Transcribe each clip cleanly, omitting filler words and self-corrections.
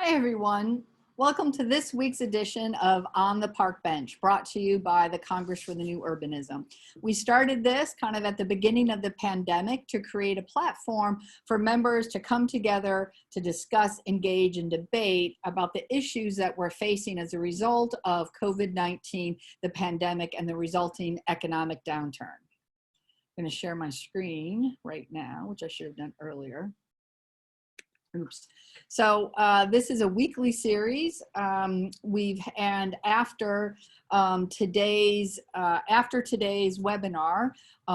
Hi, everyone. Welcome to this week's edition of On the Park Bench, brought to you by the Congress for the New Urbanism. We started this kind of at the beginning of the pandemic to create a platform for members to come together to discuss, engage, and debate about the issues that we're facing as a result of COVID-19, the pandemic, and the resulting economic downturn. I'm going to share my screen right now, which I should have done earlier. Oops. So this is a weekly series. After today's webinar,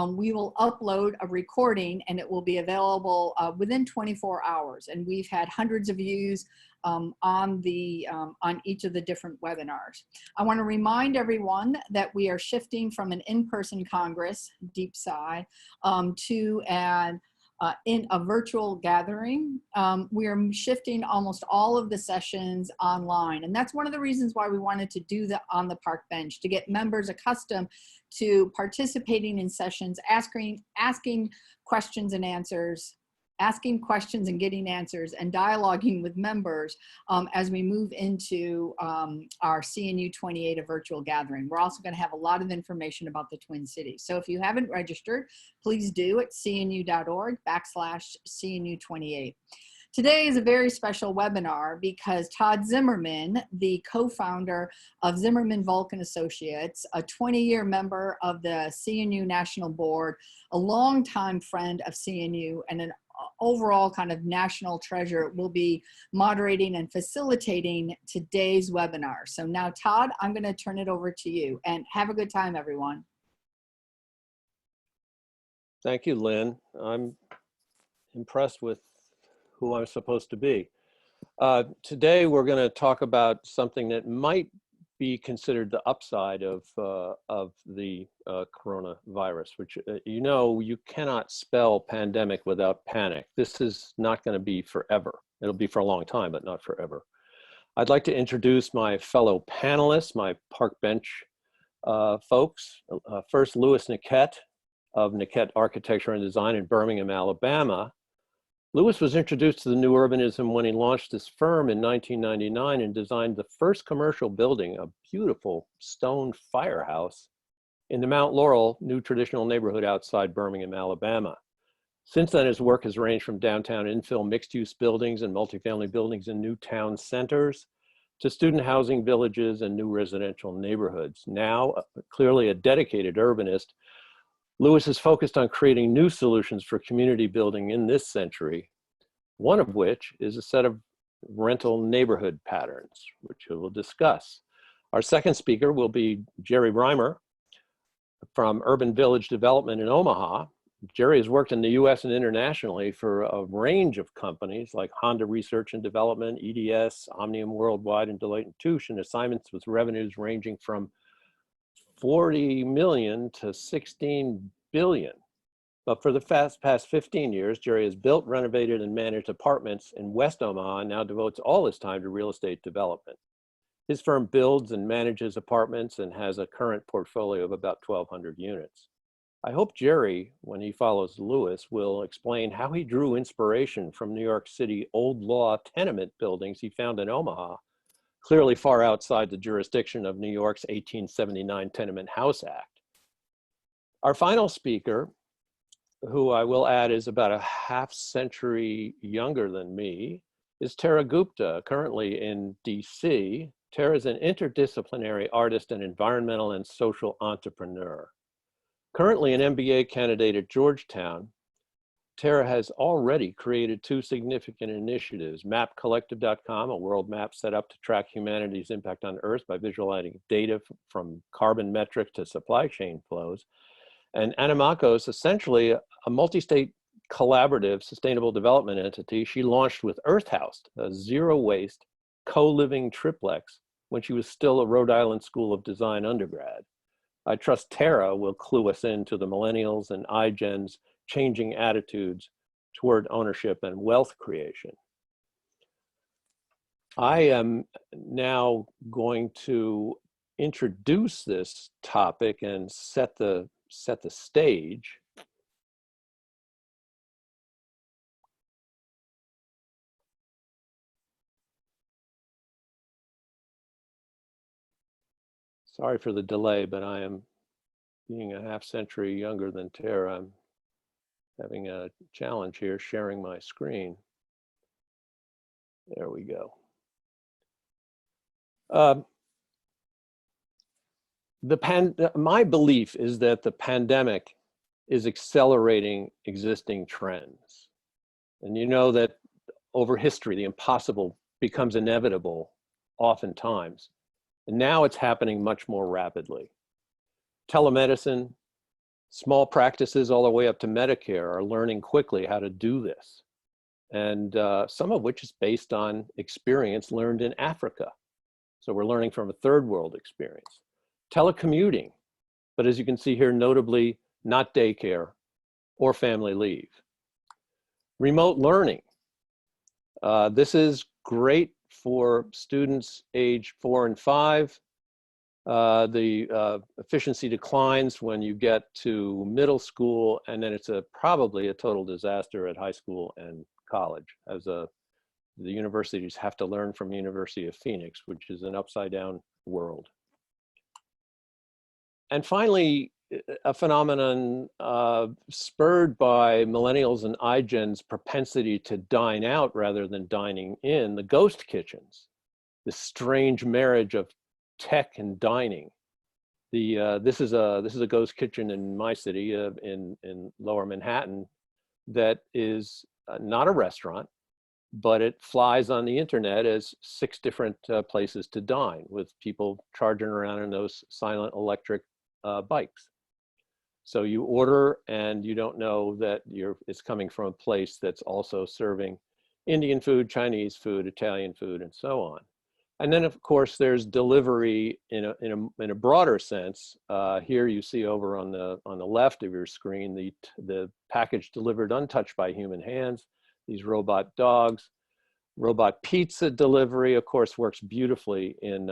we will upload a recording and it will be available within 24 hours. And we've had hundreds of views on each of the different webinars. I want to remind everyone that we are shifting from an in-person Congress, deep sigh, to in a virtual gathering. We are shifting almost all of the sessions online. And that's one of the reasons why we wanted to do the On the Park Bench, to get members accustomed to participating in sessions, asking questions and answers, asking questions and getting answers, and dialoguing with members as we move into our CNU 28, a virtual gathering. We're also going to have a lot of information about the Twin Cities. So if you haven't registered, please do at cnu.org/CNU28. Today is a very special webinar because Todd Zimmerman, the co-founder of Zimmerman, Volk and Associates, a 20-year member of the CNU National Board, a longtime friend of CNU, and an overall kind of national treasure, will be moderating and facilitating today's webinar. So now, Todd, I'm going to turn it over to you, and have a good time, everyone. Thank you, Lynn. I'm impressed with who I'm supposed to be. Today, we're going to talk about something that might be considered the upside of the coronavirus, which you cannot spell pandemic without panic. This is not going to be forever. It'll be for a long time, but not forever. I'd like to introduce my fellow panelists, my park bench folks. First, Louis Nequette of Nequette Architecture and Design in Birmingham, Alabama. Louis was introduced to the new urbanism when he launched his firm in 1999 and designed the first commercial building, a beautiful stone firehouse, in the Mount Laurel new traditional neighborhood outside Birmingham, Alabama. Since then, his work has ranged from downtown infill mixed-use buildings and multifamily buildings in new town centers to student housing villages and new residential neighborhoods. Now, clearly a dedicated urbanist, Louis is focused on creating new solutions for community building in this century, one of which is a set of rental neighborhood patterns, which we will discuss. Our second speaker will be Jerry Reimer from Urban Village Development in Omaha. Jerry has worked in the US and internationally for a range of companies like Honda Research and Development, EDS, Omnium Worldwide, and Deloitte & Touche, and assignments with revenues ranging from 40 million to 16 billion. But for the past 15 years, Jerry has built, renovated, and managed apartments in West Omaha and now devotes all his time to real estate development. His firm builds and manages apartments and has a current portfolio of about 1,200 units. I hope Jerry, when he follows Louis, will explain how he drew inspiration from New York City old law tenement buildings he found in Omaha, clearly far outside the jurisdiction of New York's 1879 Tenement House Act. Our final speaker, who I will add is about a half century younger than me, is Tara Gupta, currently in DC. Tara is an interdisciplinary artist and environmental and social entrepreneur. Currently an MBA candidate at Georgetown, Tara has already created two significant initiatives: mapcollective.com, a world map set up to track humanity's impact on Earth by visualizing data from carbon metrics to supply chain flows, and Anamakos, essentially a multi-state collaborative sustainable development entity she launched with Earth House, a zero-waste co-living triplex when she was still a Rhode Island School of Design undergrad. I trust Tara will clue us into the millennials and iGen's changing attitudes toward ownership and wealth creation. I am now going to introduce this topic and set the stage. Sorry for the delay, but I am, being a half century younger than Tara, I'm having a challenge here sharing my screen. There we go. My belief is that the pandemic is accelerating existing trends. And you know that over history, the impossible becomes inevitable oftentimes. And now it's happening much more rapidly. Telemedicine, small practices all the way up to Medicare are learning quickly how to do this. And some of which is based on experience learned in Africa. So we're learning from a third world experience. Telecommuting, but as you can see here, notably not daycare or family leave. Remote learning. This is great for students age 4 and 5. The efficiency declines when you get to middle school, and then it's probably a total disaster at high school and college, as the universities have to learn from University of Phoenix, which is an upside down world. And finally, a phenomenon spurred by millennials and iGen's propensity to dine out rather than dining in, the ghost kitchens, this strange marriage of tech and dining. This is a ghost kitchen in my city, in Lower Manhattan, that is not a restaurant, but it flies on the internet as 6 different places to dine, with people charging around in those silent electric bikes. So you order and you don't know that it's coming from a place that's also serving Indian food, Chinese food, Italian food, and so on. And then of course there's delivery in a broader sense. Here you see over on the left of your screen the package delivered untouched by human hands. These robot dogs. Robot pizza delivery, of course, works beautifully in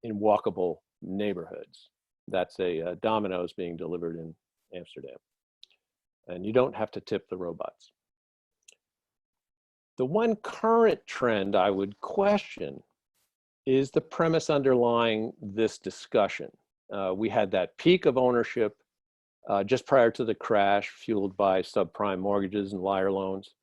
walkable neighborhoods. That's a Domino's being delivered in Amsterdam. And you don't have to tip the robots. The one current trend I would question is the premise underlying this discussion. We had that peak of ownership just prior to the crash, fueled by subprime mortgages and liar loans.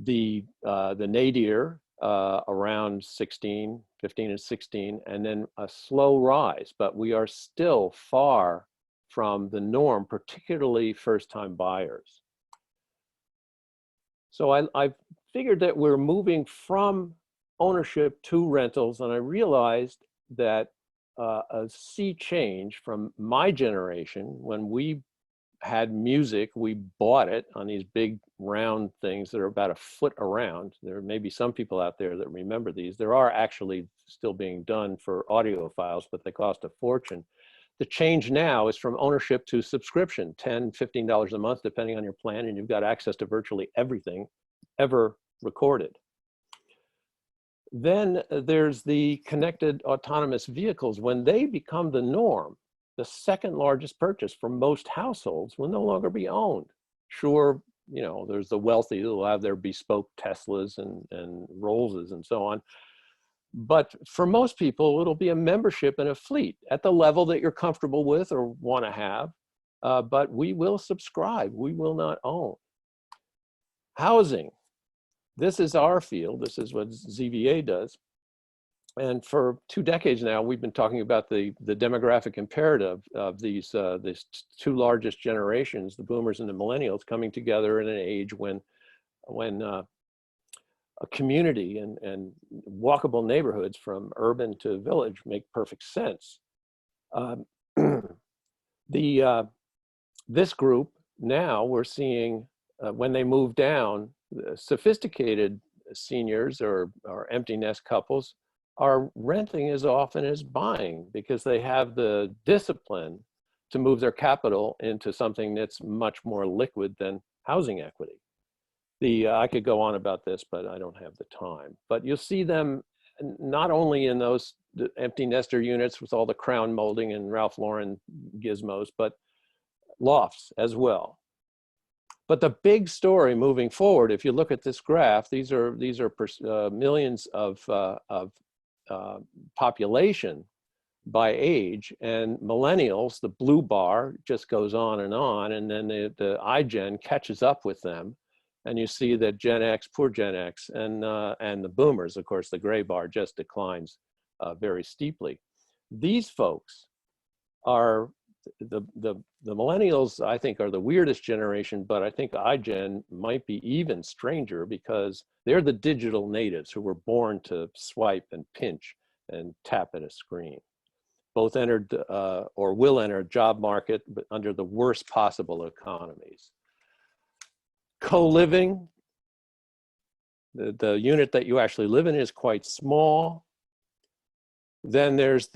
The nadir around 15 and 16, and then a slow rise, but we are still far from the norm, particularly first-time buyers. So I figured that we're moving from ownership to rentals, and I realized that a sea change from my generation, when we had music, we bought it on these big round things that are about a foot around. There may be some people out there that remember these. There are actually still being done for audiophiles, but they cost a fortune. The change now is from ownership to subscription, $10, $15 a month, depending on your plan, and you've got access to virtually everything ever recorded. Then there's the connected autonomous vehicles. When they become the norm, the second largest purchase for most households will no longer be owned. Sure, you know, there's the wealthy who will have their bespoke Teslas and Rollses and so on. But for most people, it'll be a membership in a fleet at the level that you're comfortable with or want to have. But we will subscribe, we will not own. Housing. This is our field. This is what ZVA does. And for 2 decades now, we've been talking about the demographic imperative of these 2 largest generations, the boomers and the millennials, coming together in an age when a community and walkable neighborhoods from urban to village make perfect sense. This group now, we're seeing when they move down, sophisticated seniors or empty nest couples are renting as often as buying, because they have the discipline to move their capital into something that's much more liquid than housing equity. I could go on about this, but I don't have the time. But you'll see them not only in those empty nester units with all the crown molding and Ralph Lauren gizmos, but lofts as well. But the big story moving forward, if you look at this graph, these are millions of population by age, and millennials, the blue bar just goes on, and then the iGen catches up with them, and you see that Gen X, poor Gen X, and the boomers, of course, the gray bar just declines very steeply. These folks are the millennials, I think, are the weirdest generation, but I think iGen might be even stranger because they're the digital natives who were born to swipe and pinch and tap at a screen. Both entered or will enter a job market, but under the worst possible economies. Co-living, the unit that you actually live in is quite small. Then there's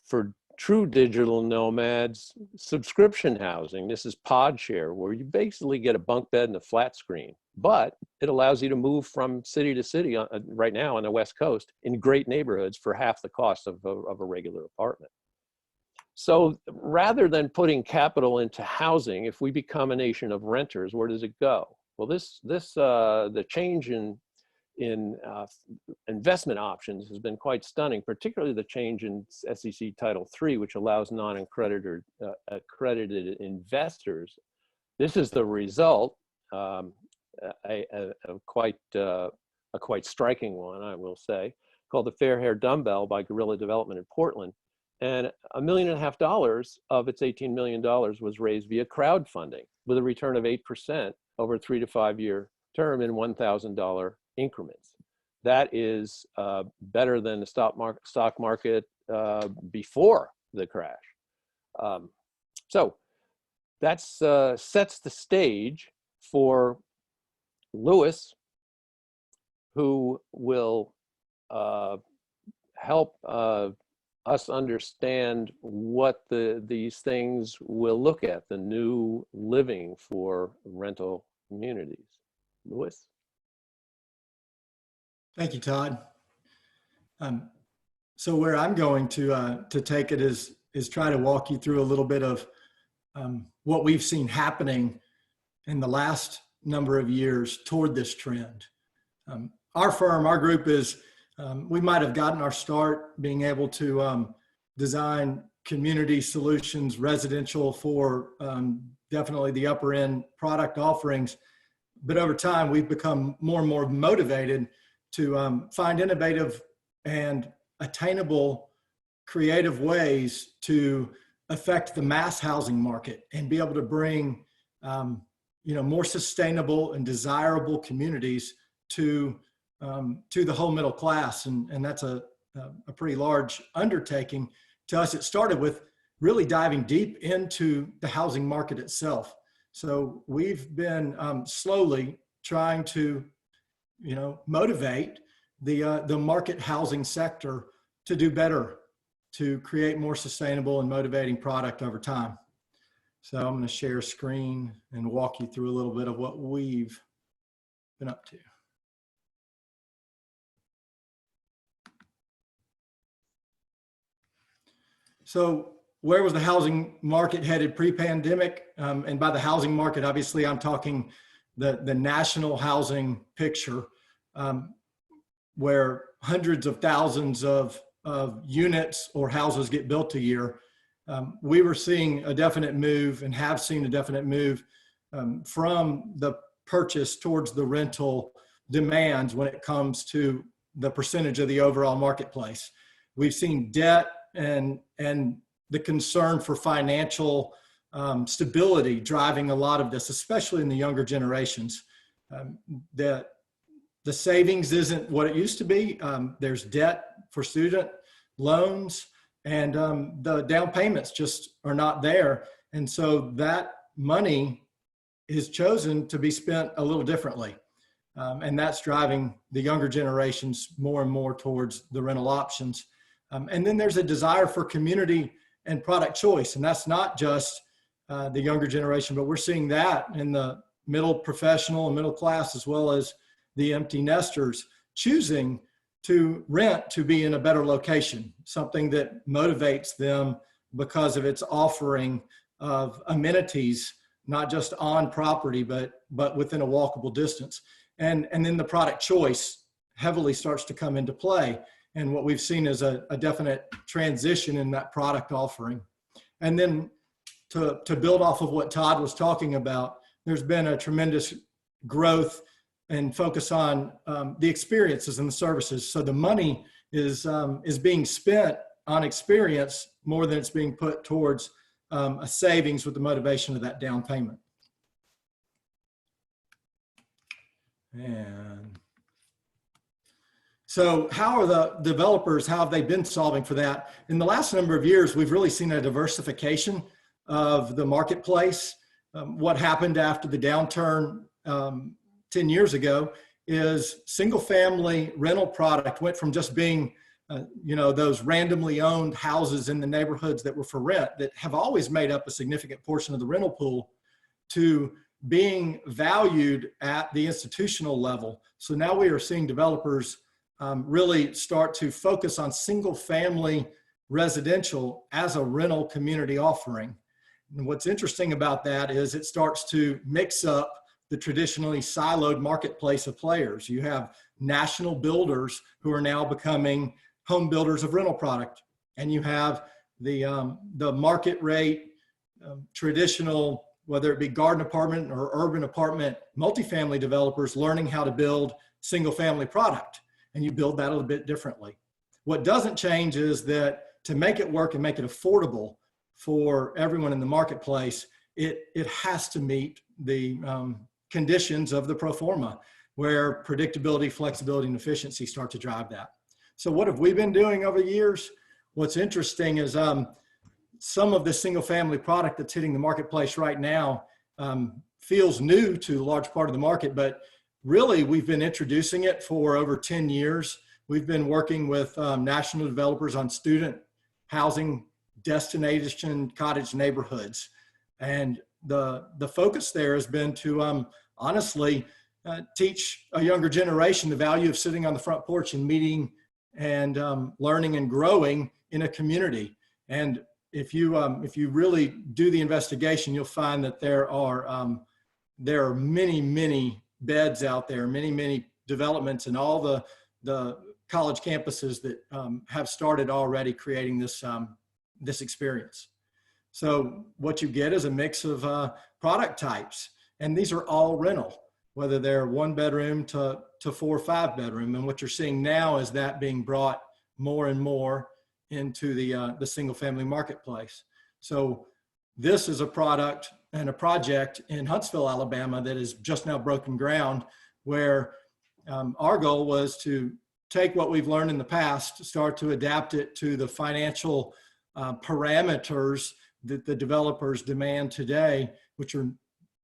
for true digital nomads, subscription housing. This is pod share, where you basically get a bunk bed and a flat screen, but it allows you to move from city to city right now on the West Coast in great neighborhoods for half the cost of a regular apartment. So rather than putting capital into housing, if we become a nation of renters, where does it go? Well, the change in investment options has been quite stunning, particularly the change in SEC Title III, which allows non-accredited accredited investors. This is the result, a quite striking one, I will say, called the Fair Hair Dumbbell by Guerrilla Development in Portland. And $1.5 million of its $18 million was raised via crowdfunding with a return of 8% over a 3 to 5 year term in $1,000 increments. That is better than the stock market before the crash. So that sets the stage for Lewis, who will help us understand what these things will look at, the new living for rental communities. Lewis? Thank you, Todd. So where I'm going to take it is try to walk you through a little bit of what we've seen happening in the last number of years toward this trend. Our firm, our group is, we might have gotten our start being able to design community solutions, residential for definitely the upper end product offerings. But over time, we've become more and more motivated to find innovative and attainable, creative ways to affect the mass housing market and be able to bring more sustainable and desirable communities to the whole middle class. And that's a pretty large undertaking. To us, it started with really diving deep into the housing market itself. So we've been slowly trying to, motivate the market housing sector to do better, to create more sustainable and motivating product over time. So I'm going to share a screen and walk you through a little bit of what we've been up to. So where was the housing market headed pre-pandemic? And by the housing market, obviously, I'm talking the national housing picture, where hundreds of thousands of units or houses get built a year. We were seeing a definite move and have seen a definite move from the purchase towards the rental demands when it comes to the percentage of the overall marketplace. We've seen debt and the concern for financial stability driving a lot of this, especially in the younger generations. The savings isn't what it used to be. There's debt for student loans, and the down payments just are not there. And so that money is chosen to be spent a little differently. And that's driving the younger generations more and more towards the rental options. And then there's a desire for community and product choice. And that's not just the younger generation, but we're seeing that in the middle professional and middle class, as well as the empty nesters choosing to rent to be in a better location, something that motivates them because of its offering of amenities, not just on property, but within a walkable distance. And then the product choice heavily starts to come into play. And what we've seen is a definite transition in that product offering. And then to build off of what Todd was talking about, there's been a tremendous growth and focus on the experiences and the services. So the money is being spent on experience more than it's being put towards a savings with the motivation of that down payment. And so how are the developers, how have they been solving for that? In the last number of years, we've really seen a diversification of the marketplace. What happened after the downturn 10 years ago is single family rental product went from just being those randomly owned houses in the neighborhoods that were for rent that have always made up a significant portion of the rental pool to being valued at the institutional level. So now we are seeing developers really start to focus on single family residential as a rental community offering. And what's interesting about that is it starts to mix up the traditionally siloed marketplace of players. You have national builders who are now becoming home builders of rental product. And you have the market rate, traditional, whether it be garden apartment or urban apartment, multifamily developers learning how to build single family product. And you build that a little bit differently. What doesn't change is that to make it work and make it affordable for everyone in the marketplace, it has to meet the conditions of the pro forma, where predictability, flexibility, and efficiency start to drive that. So what have we been doing over the years? What's interesting is some of the single family product that's hitting the marketplace right now feels new to a large part of the market, but really we've been introducing it for over 10 years. We've been working with national developers on student housing destination cottage neighborhoods. And the focus there has been to honestly teach a younger generation the value of sitting on the front porch and meeting and learning and growing in a community. And if you really do the investigation, you'll find that there are many, many beds out there, many developments, and all the college campuses that have started already creating this experience. So what you get is a mix of product types, and these are all rental, whether they're 1 bedroom to 4 or 5 bedroom. And what you're seeing now is that being brought more and more into the single family marketplace. So this is a product and a project in Huntsville, Alabama that is just now broken ground, where our goal was to take what we've learned in the past, start to adapt it to the financial parameters that the developers demand today, which are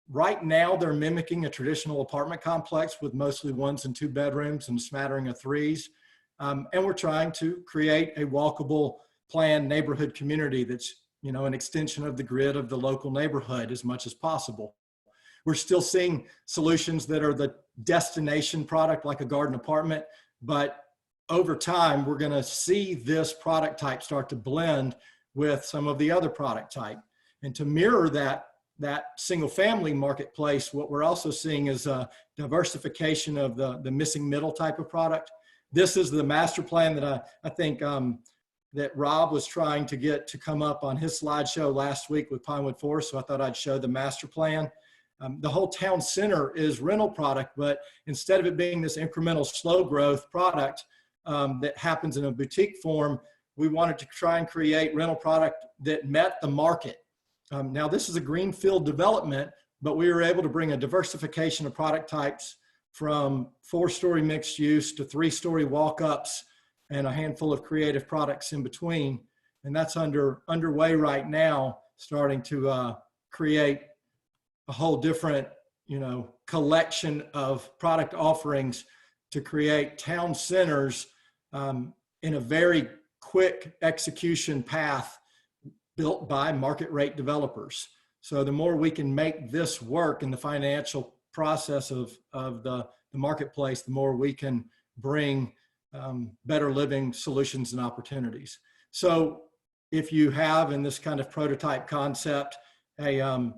right now they're mimicking a traditional apartment complex with mostly 1s and 2 bedrooms and a smattering of 3s. And we're trying to create a walkable planned neighborhood community that's an extension of the grid of the local neighborhood as much as possible. We're still seeing solutions that are the destination product like a garden apartment, but over time, we're going to see this product type start to blend with some of the other product type. And to mirror that single family marketplace, what we're also seeing is a diversification of the missing middle type of product. This is the master plan that I think that Rob was trying to get to come up on his slideshow last week with Pinewood Forest. So I thought I'd show the master plan. The whole town center is rental product, but instead of it being this incremental slow growth product that happens in a boutique form, we wanted to try and create rental product that met the market. Now this is a greenfield development, but we were able to bring a diversification of product types from 4-story mixed use to 3-story walk-ups and a handful of creative products in between. And that's underway right now, starting to create a whole different, collection of product offerings to create town centers in a very quick execution path built by market rate developers. So the more we can make this work in the financial process of the marketplace, the more we can bring better living solutions and opportunities. So if you have in this kind of prototype concept a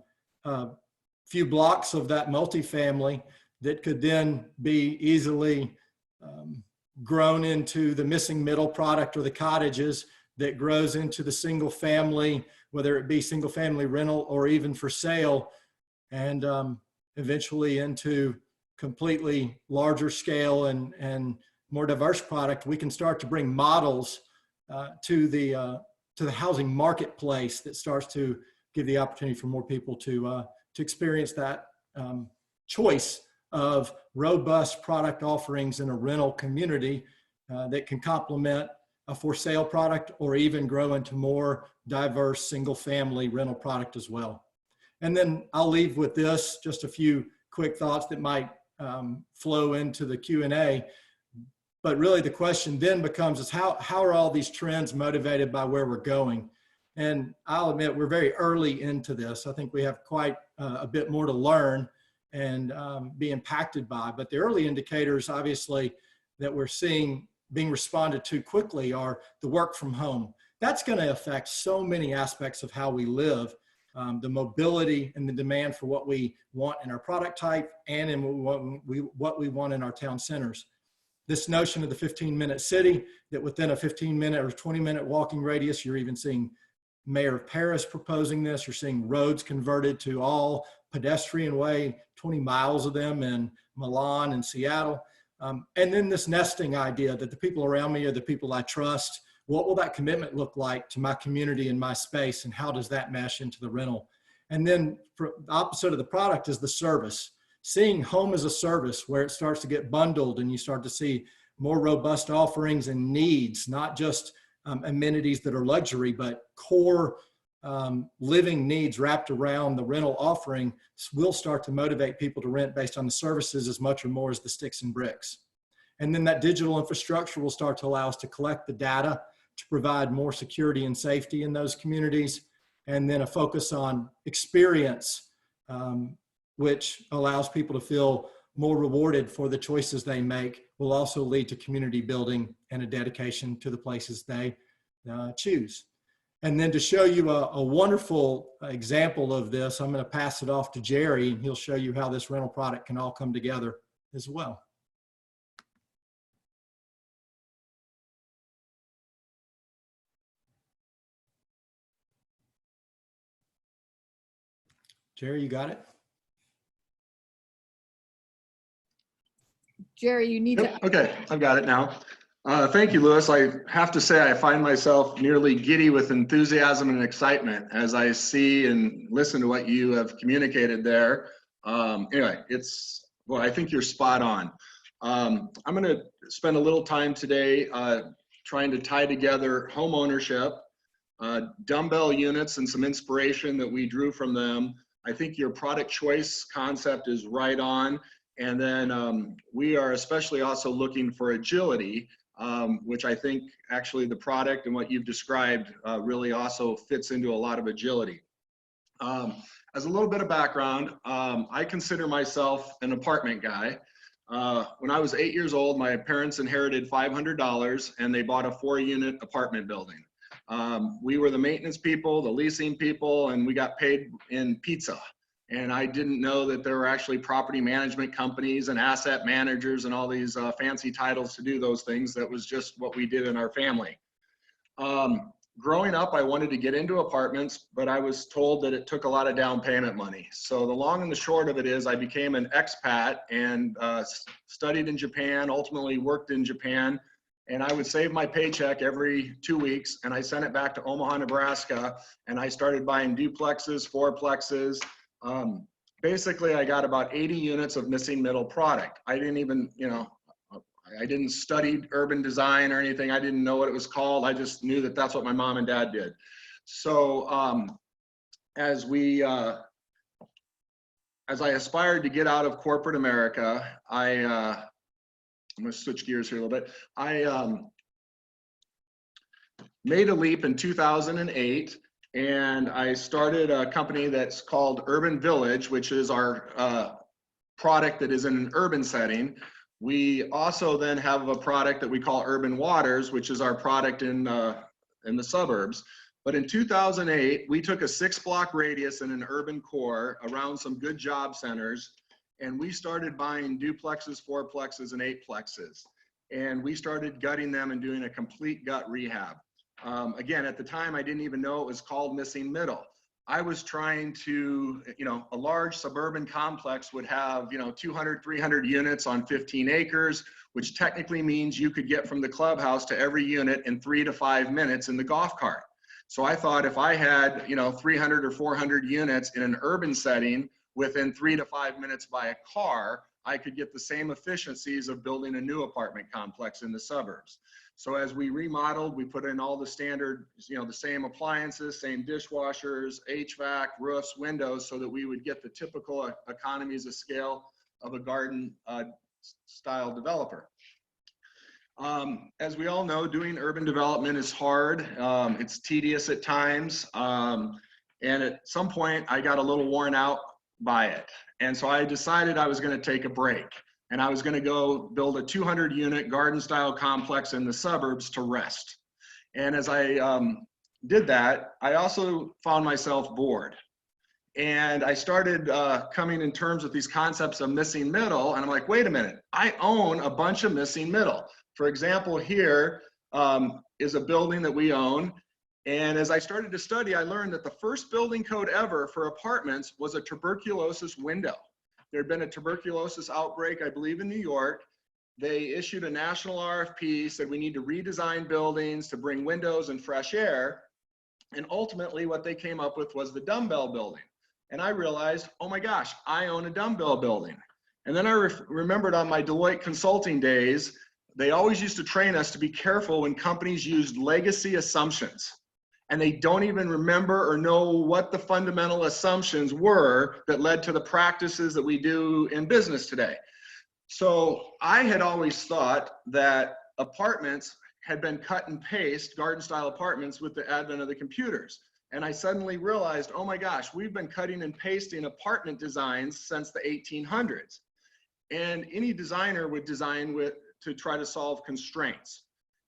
few blocks of that multifamily that could then be easily grown into the missing middle product or the cottages that grows into the single family, whether it be single family rental or even for sale, and eventually into completely larger scale and more diverse product. We can start to bring models to the housing marketplace that starts to give the opportunity for more people to experience that choice of robust product offerings in a rental community that can complement a for sale product or even grow into more diverse single family rental product as well. And then I'll leave with this, just a few quick thoughts that might flow into the Q&A. But really the question then becomes is how are all these trends motivated by where we're going? And I'll admit we're very early into this. I think we have quite a bit more to learn and be impacted by. But the early indicators, obviously, that we're seeing being responded to quickly are the work from home. That's going to affect so many aspects of how we live, the mobility and the demand for what we want in our product type and in what we want in our town centers. This notion of the 15-minute city, that within a 15-minute or 20-minute walking radius, you're even seeing Mayor of Paris proposing this. You're seeing roads converted to all pedestrian way, 20 miles of them in Milan and Seattle. And then this nesting idea that the people around me are the people I trust. What will that commitment look like to my community and my space, and how does that mesh into the rental? And then the opposite of the product is the service. Seeing home as a service where it starts to get bundled and you start to see more robust offerings and needs, not just amenities that are luxury, but core living needs wrapped around the rental offering will start to motivate people to rent based on the services as much or more as the sticks and bricks. And then that digital infrastructure will start to allow us to collect the data to provide more security and safety in those communities. And then a focus on experience, which allows people to feel more rewarded for the choices they make, will also lead to community building and a dedication to the places they choose. And then to show you a wonderful example of this, I'm going to pass it off to Jerry, and he'll show you how this rental product can all come together as well. Jerry, you got it? Jerry, you need to. Okay, I've got it now. Thank you, Louis. I have to say I find myself nearly giddy with enthusiasm and excitement as I see and listen to what you have communicated there. Anyway, well, I think you're spot on. I'm going to spend a little time today trying to tie together home ownership, dumbbell units, and some inspiration that we drew from them. I think your product choice concept is right on. And then we are especially also looking for agility, which I think actually the product and what you've described really also fits into a lot of agility. As a little bit of background, I consider myself an apartment guy. When I was 8 years old, my parents inherited $500 and they bought a 4-unit apartment building. We were the maintenance people, the leasing people, and we got paid in pizza. And I didn't know that there were actually property management companies and asset managers and all these fancy titles to do those things. That was just what we did in our family. Growing up, I wanted to get into apartments, but I was told that it took a lot of down payment money. So the long and the short of it is I became an expat and studied in Japan, ultimately worked in Japan. And I would save my paycheck every 2 weeks and I sent it back to Omaha, Nebraska. And I started buying duplexes, fourplexes. Basically, I got about 80 units of missing middle product. I didn't even, I didn't study urban design or anything. I didn't know what it was called. I just knew that that's what my mom and dad did. So as I aspired to get out of corporate America, I'm going to switch gears here a little bit. I made a leap in 2008. And I started a company that's called Urban Village, which is our product that is in an urban setting. We also then have a product that we call Urban Waters, which is our product in the suburbs. But in 2008, we took a 6-block radius in an urban core around some good job centers, and we started buying duplexes, fourplexes, and eightplexes. and we started gutting them and doing a complete gut rehab. Again, at the time, I didn't even know it was called missing middle. I was trying to, a large suburban complex would have, 200, 300 units on 15 acres, which technically means you could get from the clubhouse to every unit in 3 to 5 minutes in the golf cart. So I thought if I had, 300 or 400 units in an urban setting within 3 to 5 minutes by a car, I could get the same efficiencies of building a new apartment complex in the suburbs. So as we remodeled, we put in all the standard, the same appliances, same dishwashers, HVAC, roofs, windows, so that we would get the typical economies of scale of a garden style developer. As we all know, doing urban development is hard. It's tedious at times. And at some point I got a little worn out by it. And so I decided I was going to take a break. And I was going to go build a 200-unit garden-style complex in the suburbs to rest. And as I did that, I also found myself bored. And I started coming in terms with these concepts of missing middle. And I'm like, wait a minute, I own a bunch of missing middle. For example, here is a building that we own. And as I started to study, I learned that the first building code ever for apartments was a tuberculosis window. There had been a tuberculosis outbreak, I believe, in New York. They issued a national RFP, said we need to redesign buildings to bring windows and fresh air. And ultimately what they came up with was the dumbbell building. And I realized, oh my gosh, I own a dumbbell building. And then I remembered on my Deloitte consulting days, they always used to train us to be careful when companies used legacy assumptions. And they don't even remember or know what the fundamental assumptions were that led to the practices that we do in business today. So I had always thought that apartments had been cut and paste, garden style apartments, with the advent of the computers. And I suddenly realized, oh my gosh, we've been cutting and pasting apartment designs since the 1800s. And any designer would design to try to solve constraints.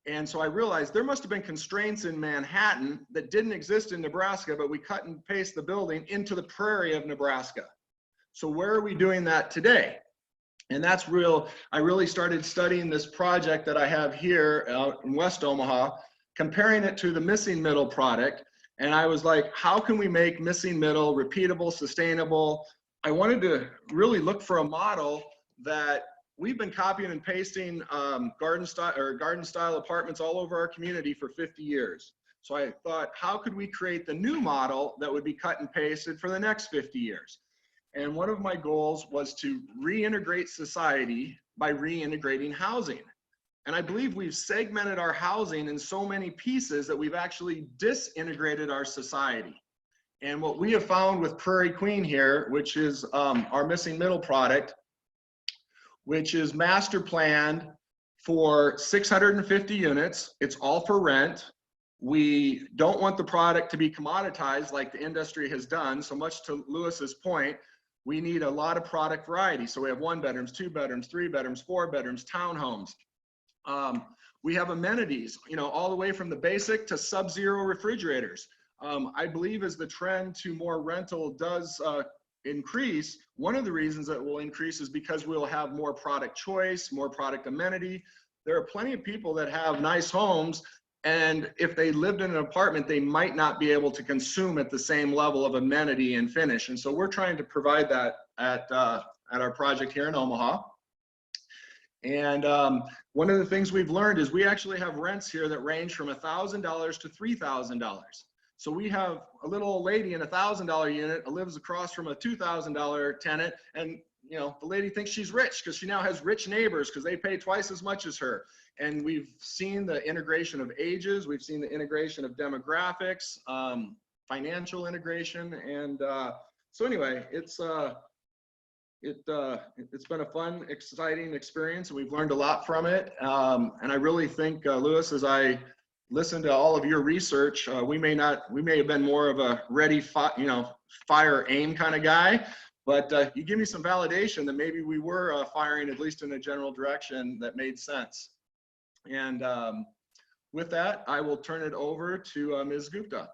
And so I realized there must have been constraints in Manhattan that didn't exist in Nebraska, but we cut and paste the building into the prairie of Nebraska. So where are we doing that today? And that's real. I really started studying this project that I have here out in West Omaha, comparing it to the missing middle product. And I was like, how can we make missing middle repeatable, sustainable? I wanted to really look for a model that we've been copying and pasting garden style apartments all over our community for 50 years. So I thought, how could we create the new model that would be cut and pasted for the next 50 years? And one of my goals was to reintegrate society by reintegrating housing. And I believe we've segmented our housing in so many pieces that we've actually disintegrated our society. And what we have found with Prairie Queen here, which is our missing middle product, which is master planned for 650 units. It's all for rent. We don't want the product to be commoditized like the industry has done. So much to Lewis's point, we need a lot of product variety. So we have 1 bedrooms, 2 bedrooms, 3 bedrooms, 4 bedrooms, townhomes. We have amenities, all the way from the basic to sub-zero refrigerators. I believe as the trend to more rental does increase, one of the reasons that will increase is because we'll have more product choice, more product amenity. There are plenty of people that have nice homes, and if they lived in an apartment, they might not be able to consume at the same level of amenity and finish. And so we're trying to provide that at our project here in Omaha. And one of the things we've learned is we actually have rents here that range from $1,000 to $3,000. So we have a little old lady in a $1,000 unit, lives across from a $2,000 tenant, and the lady thinks she's rich because she now has rich neighbors because they pay twice as much as her. And we've seen the integration of ages, we've seen the integration of demographics, financial integration, and so anyway, it's been a fun, exciting experience, and we've learned a lot from it. And I really think, Lewis, as I listen to all of your research, we may have been more of a ready, fire, aim kind of guy, but you give me some validation that maybe we were firing at least in a general direction that made sense. And with that, I will turn it over to Ms. Gupta.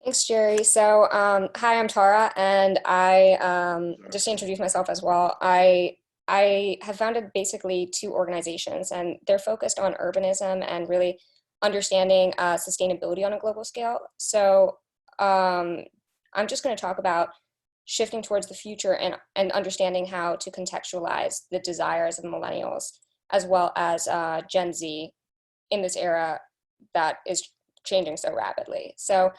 Thanks, Jerry. So, hi, I'm Tara, and I, just to introduce myself as well, I I have founded basically 2 organizations, and they're focused on urbanism and really understanding sustainability on a global scale. So I'm just going to talk about shifting towards the future and understanding how to contextualize the desires of millennials as well as Gen Z in this era that is changing so rapidly. So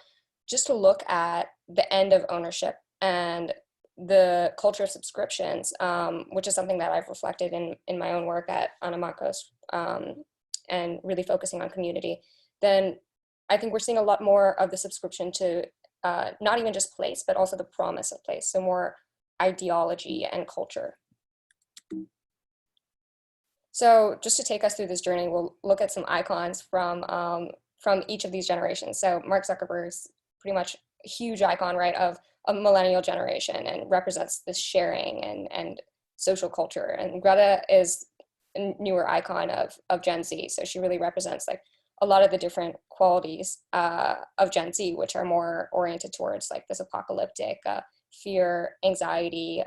just to look at the end of ownership and the culture of subscriptions, which is something that I've reflected in my own work at Anamakos, and really focusing on community, then I think we're seeing a lot more of the subscription to not even just place, but also the promise of place. So more ideology and culture. So just to take us through this journey, we'll look at some icons from each of these generations. So Mark Zuckerberg's pretty much a huge icon, right, of a millennial generation and represents this sharing and social culture. And Greta is a newer icon of Gen Z. So she really represents like a lot of the different qualities of Gen Z, which are more oriented towards like this apocalyptic fear, anxiety,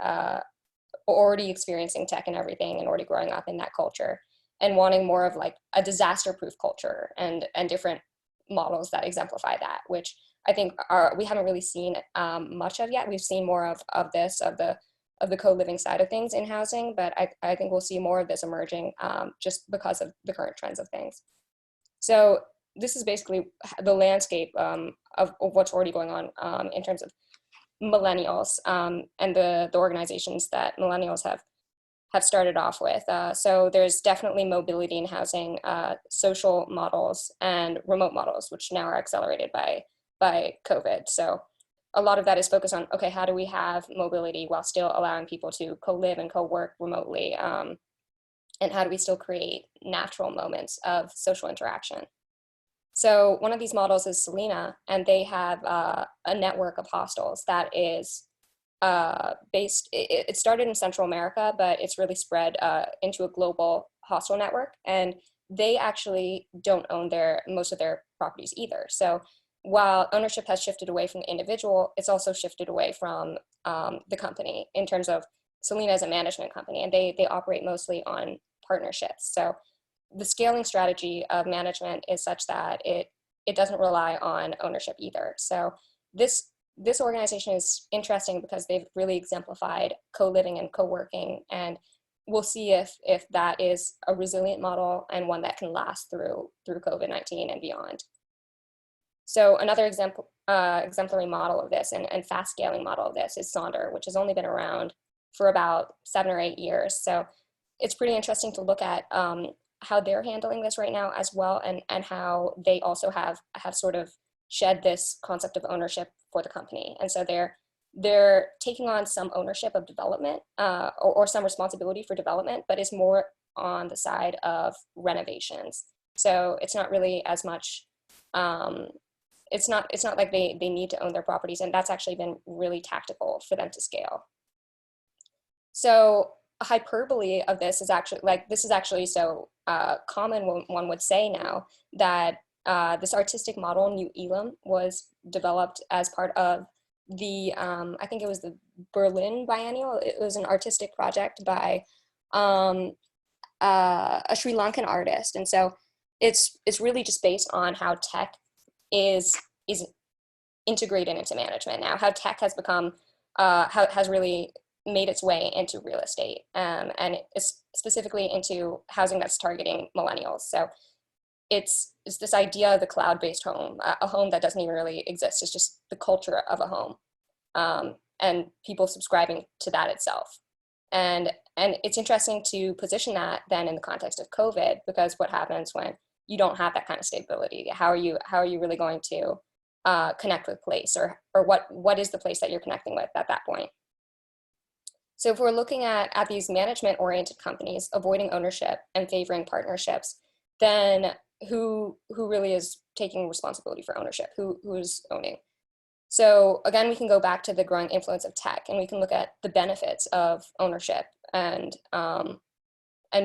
already experiencing tech and everything and already growing up in that culture and wanting more of like a disaster-proof culture and different models that exemplify that, which I think we haven't really seen much of yet. We've seen more of the co-living side of things in housing, but I think we'll see more of this emerging just because of the current trends of things. So this is basically the landscape of what's already going on in terms of millennials and the organizations that millennials have started off with. So there's definitely mobility in housing, social models, and remote models, which now are accelerated by COVID. So a lot of that is focused on, okay, how do we have mobility while still allowing people to co-live and co-work remotely? And how do we still create natural moments of social interaction? So one of these models is Selena, and they have a network of hostels that is based, it started in Central America, but it's really spread into a global hostel network. And they actually don't own most of their properties either. So while ownership has shifted away from the individual, it's also shifted away from the company in terms of Selena is a management company, and they operate mostly on partnerships. So the scaling strategy of management is such that it doesn't rely on ownership either. So this organization is interesting because they've really exemplified co-living and co-working, and we'll see if that is a resilient model and one that can last through COVID-19 and beyond. So another exemplary model of this and fast scaling model of this is Sonder, which has only been around for about 7 or 8 years. So it's pretty interesting to look at how they're handling this right now as well, and how they also have sort of shed this concept of ownership for the company. And so they're taking on some ownership of development or some responsibility for development, but is more on the side of renovations. So it's not really as much, it's not like they need to own their properties, and that's actually been really tactical for them to scale. So a hyperbole of this is actually so common, one would say now, that this artistic model, New Elam, was developed as part of the, I think it was the Berlin Biennial. It was an artistic project by a Sri Lankan artist. And so it's really just based on how tech is integrated into management now, how tech has become, how it has really made its way into real estate, and it's specifically into housing that's targeting millennials. So it's this idea of the cloud-based home, a home that doesn't even really exist. It's just the culture of a home, and people subscribing to that itself. And it's interesting to position that then in the context of COVID, because what happens when you don't have that kind of stability? How are you really going to connect with place, or what is the place that you're connecting with at that point? So if we're looking at these management-oriented companies avoiding ownership and favoring partnerships, then who really is taking responsibility for ownership? Who's owning? So again, we can go back to the growing influence of tech, and we can look at the benefits of ownership and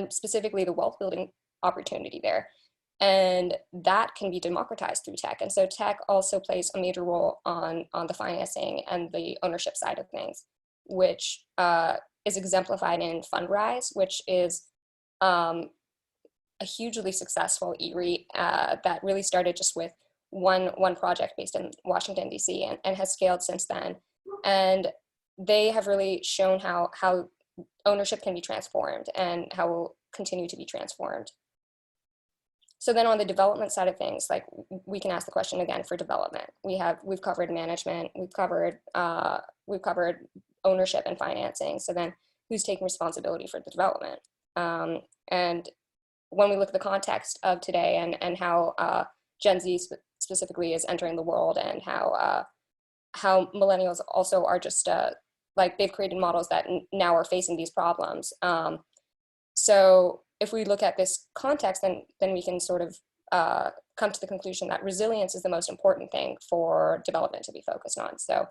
specifically the wealth building opportunity there. And that can be democratized through tech. And so tech also plays a major role on the financing and the ownership side of things, which is exemplified in Fundrise, which is a hugely successful e-REIT that really started just with one project based in Washington, D.C. and has scaled since then. And they have really shown how ownership can be transformed and how it will continue to be transformed. So then on the development side of things, like we can ask the question again for development. We've covered management, we've covered ownership and financing. So then who's taking responsibility for the development? And when we look at the context of today and how Gen Z specifically is entering the world, and how millennials also are just like they've created models that now are facing these problems. So if we look at this context, then we can sort of come to the conclusion that resilience is the most important thing for development to be focused on. So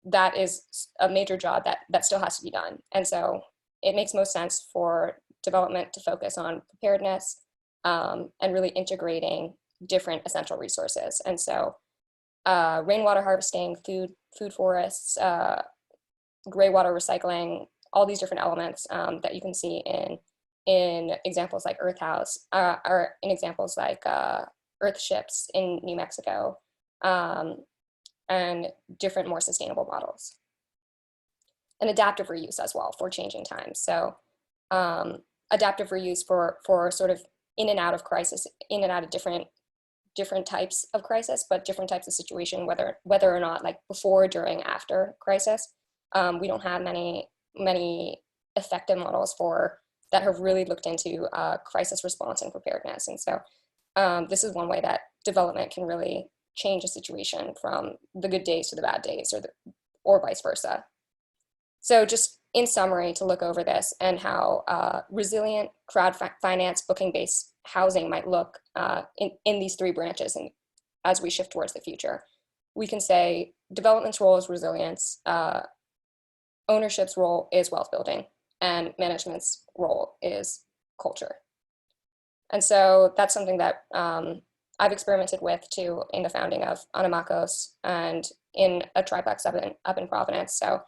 that is a major job that still has to be done. And so it makes most sense for development to focus on preparedness and really integrating different essential resources. And so rainwater harvesting, food forests, gray water recycling, all these different elements that you can see in examples like Earth House, or in examples like Earth Ships in New Mexico, and different more sustainable models. And adaptive reuse as well for changing times. So adaptive reuse for sort of in and out of crisis, in and out of different types of crisis, but different types of situation, whether or not like before, during, after crisis. We don't have many effective models that have really looked into crisis response and preparedness. And so this is one way that development can really change a situation from the good days to the bad days, or vice versa. So just in summary, to look over this and how resilient crowd finance booking-based housing might look in these three branches, and as we shift towards the future, we can say development's role is resilience, ownership's role is wealth building, and management's role is culture. And so that's something that I've experimented with too in the founding of Anamakos and in a triplex up in Providence. So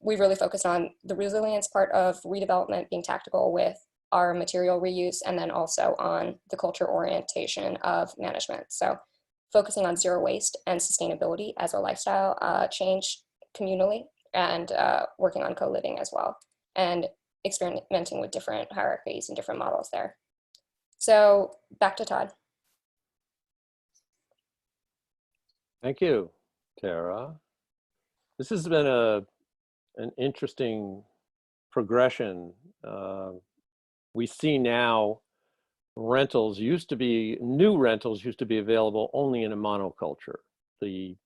we've really focused on the resilience part of redevelopment being tactical with our material reuse, and then also on the culture orientation of management. So focusing on zero waste and sustainability as a lifestyle change communally, and working on co-living as well, and experimenting with different hierarchies and different models there. So back to Todd. Thank you, Tara. This has been an interesting progression. We see now new rentals used to be available only in a monoculture. The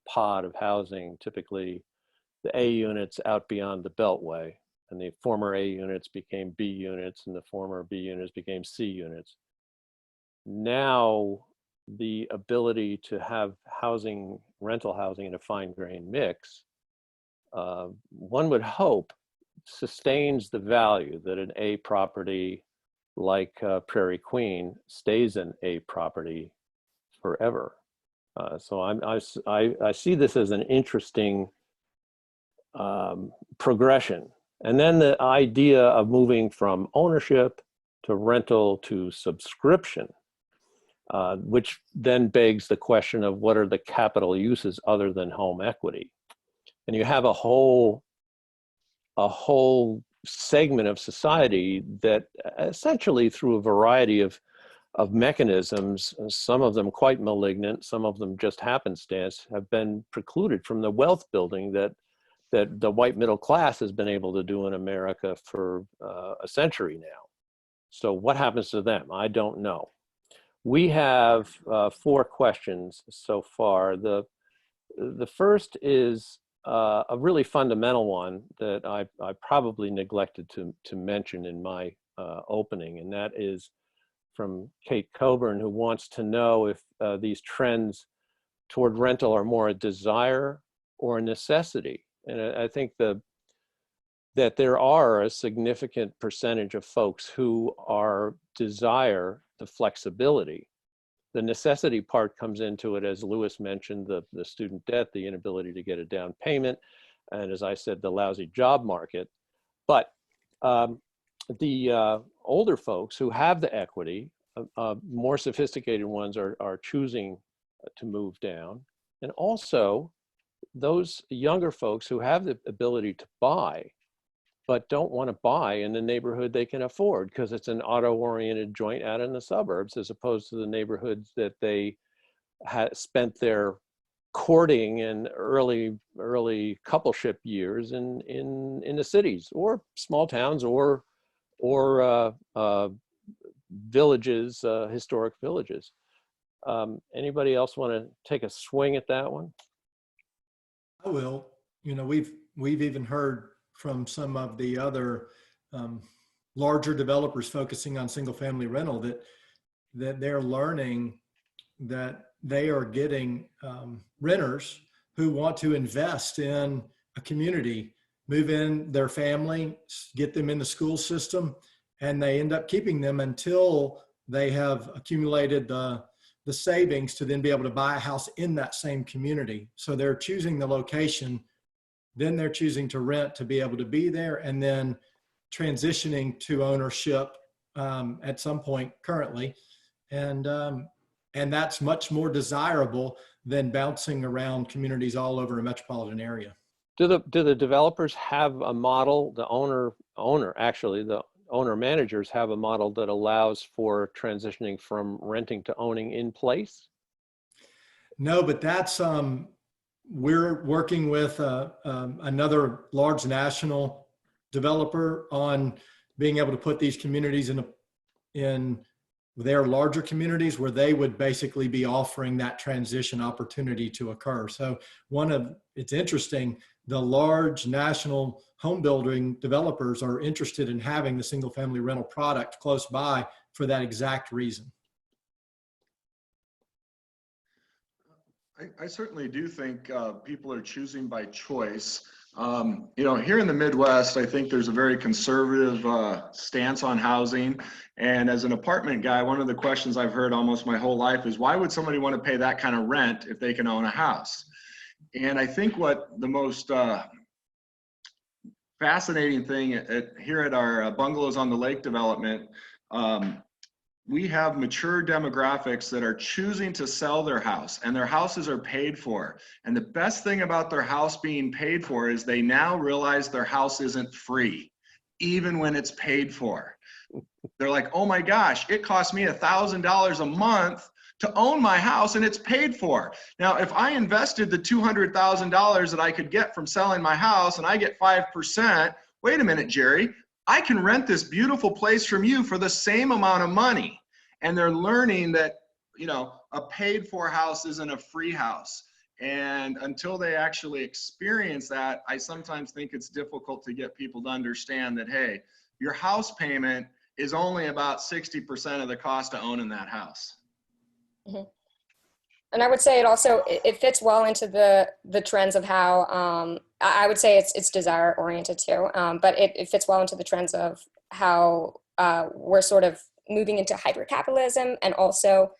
pod of housing, typically the A units out beyond the Beltway, and the former A units became B units, and the former B units became C units. Now, the ability to have rental housing in a fine grain mix, one would hope sustains the value that an A property like Prairie Queen stays an A property forever. So I see this as an interesting progression. And then the idea of moving from ownership to rental to subscription, which then begs the question of what are the capital uses other than home equity? And you have a whole segment of society that essentially, through a variety of mechanisms, some of them quite malignant, some of them just happenstance, have been precluded from the wealth building that the white middle class has been able to do in America for a century now. So what happens to them? I don't know. We have 4 questions so far. The first is a really fundamental one that I probably neglected to mention in my opening, and that is from Kate Coburn, who wants to know if these trends toward rental are more a desire or a necessity. And I think that there are a significant percentage of folks who desire the flexibility. The necessity part comes into it, as Lewis mentioned, the student debt, the inability to get a down payment, and as I said, the lousy job market. But the older folks who have the equity, more sophisticated ones are choosing to move down. And also those younger folks who have the ability to buy, but don't want to buy in the neighborhood they can afford because it's an auto-oriented joint out in the suburbs, as opposed to the neighborhoods that they had spent their courting and early coupleship years in the cities or small towns or villages, historic villages. Anybody else want to take a swing at that one? I will. You know, we've even heard from some of the other larger developers focusing on single family rental that they're learning that they are getting renters who want to invest in a community, move in their family, get them in the school system, and they end up keeping them until they have accumulated the savings to then be able to buy a house in that same community. So they're choosing the location, then they're choosing to rent to be able to be there, and then transitioning to ownership at some point currently. And that's much more desirable than bouncing around communities all over a metropolitan area. Do the developers have a model? The owner managers have a model that allows for transitioning from renting to owning in place? No, but that's we're working with another large national developer on being able to put these communities in their larger communities where they would basically be offering that transition opportunity to occur. So it's interesting, the large national home building developers are interested in having the single family rental product close by for that exact reason. I certainly do think people are choosing by choice. You know, here in the Midwest, I think there's a very conservative stance on housing. And as an apartment guy, one of the questions I've heard almost my whole life is, why would somebody want to pay that kind of rent if they can own a house? And I think what the most fascinating thing here at our Bungalows on the Lake development, we have mature demographics that are choosing to sell their house, and their houses are paid for. And the best thing about their house being paid for is they now realize their house isn't free, even when it's paid for. They're like, oh my gosh, it cost me $1,000 a month to own my house and it's paid for. Now, if I invested the $200,000 that I could get from selling my house and I get 5%, wait a minute, Jerry, I can rent this beautiful place from you for the same amount of money. And they're learning that, you know, a paid for house isn't a free house. And until they actually experience that, I sometimes think it's difficult to get people to understand that, hey, your house payment is only about 60% of the cost of owning that house. Mm-hmm. And I would say it fits well into the trends of how, I would say it's desire oriented too, but it fits well into the trends of how we're sort of moving into hyper-capitalism and also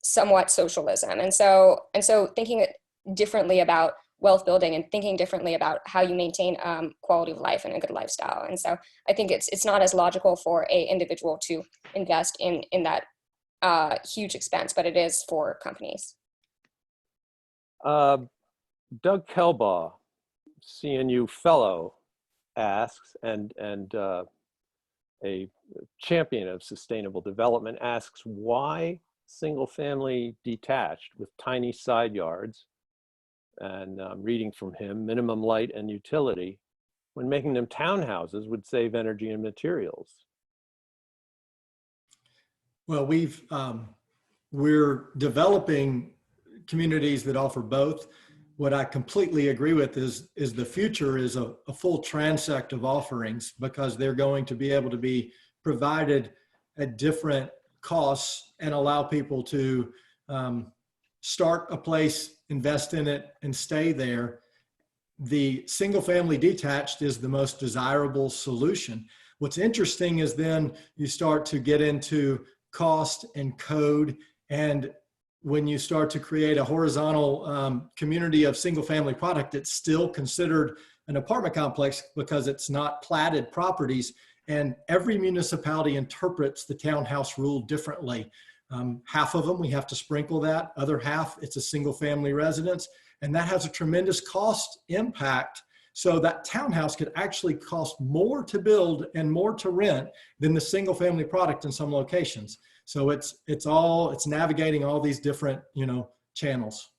somewhat socialism. And so thinking differently about wealth building and thinking differently about how you maintain quality of life and a good lifestyle. And so I think it's not as logical for an individual to invest in that huge expense, but it is for companies. Doug Kelbaugh, CNU fellow, asks, and a champion of sustainable development, asks why single-family detached with tiny side yards, and reading from him, minimum light and utility, when making them townhouses would save energy and materials. Well, we're developing communities that offer both. What I completely agree with is the future is a full transect of offerings, because they're going to be able to be provided at different costs and allow people to start a place, invest in it, and stay there. The single family detached is the most desirable solution. What's interesting is then you start to get into cost and code, and when you start to create a horizontal community of single family product, it's still considered an apartment complex because it's not platted properties, and every municipality interprets the townhouse rule differently. Half of them, we have to sprinkle that. Other half, it's a single family residence, and that has a tremendous cost impact. So that townhouse could actually cost more to build and more to rent than the single family product in some locations. So it's navigating all these different, channels.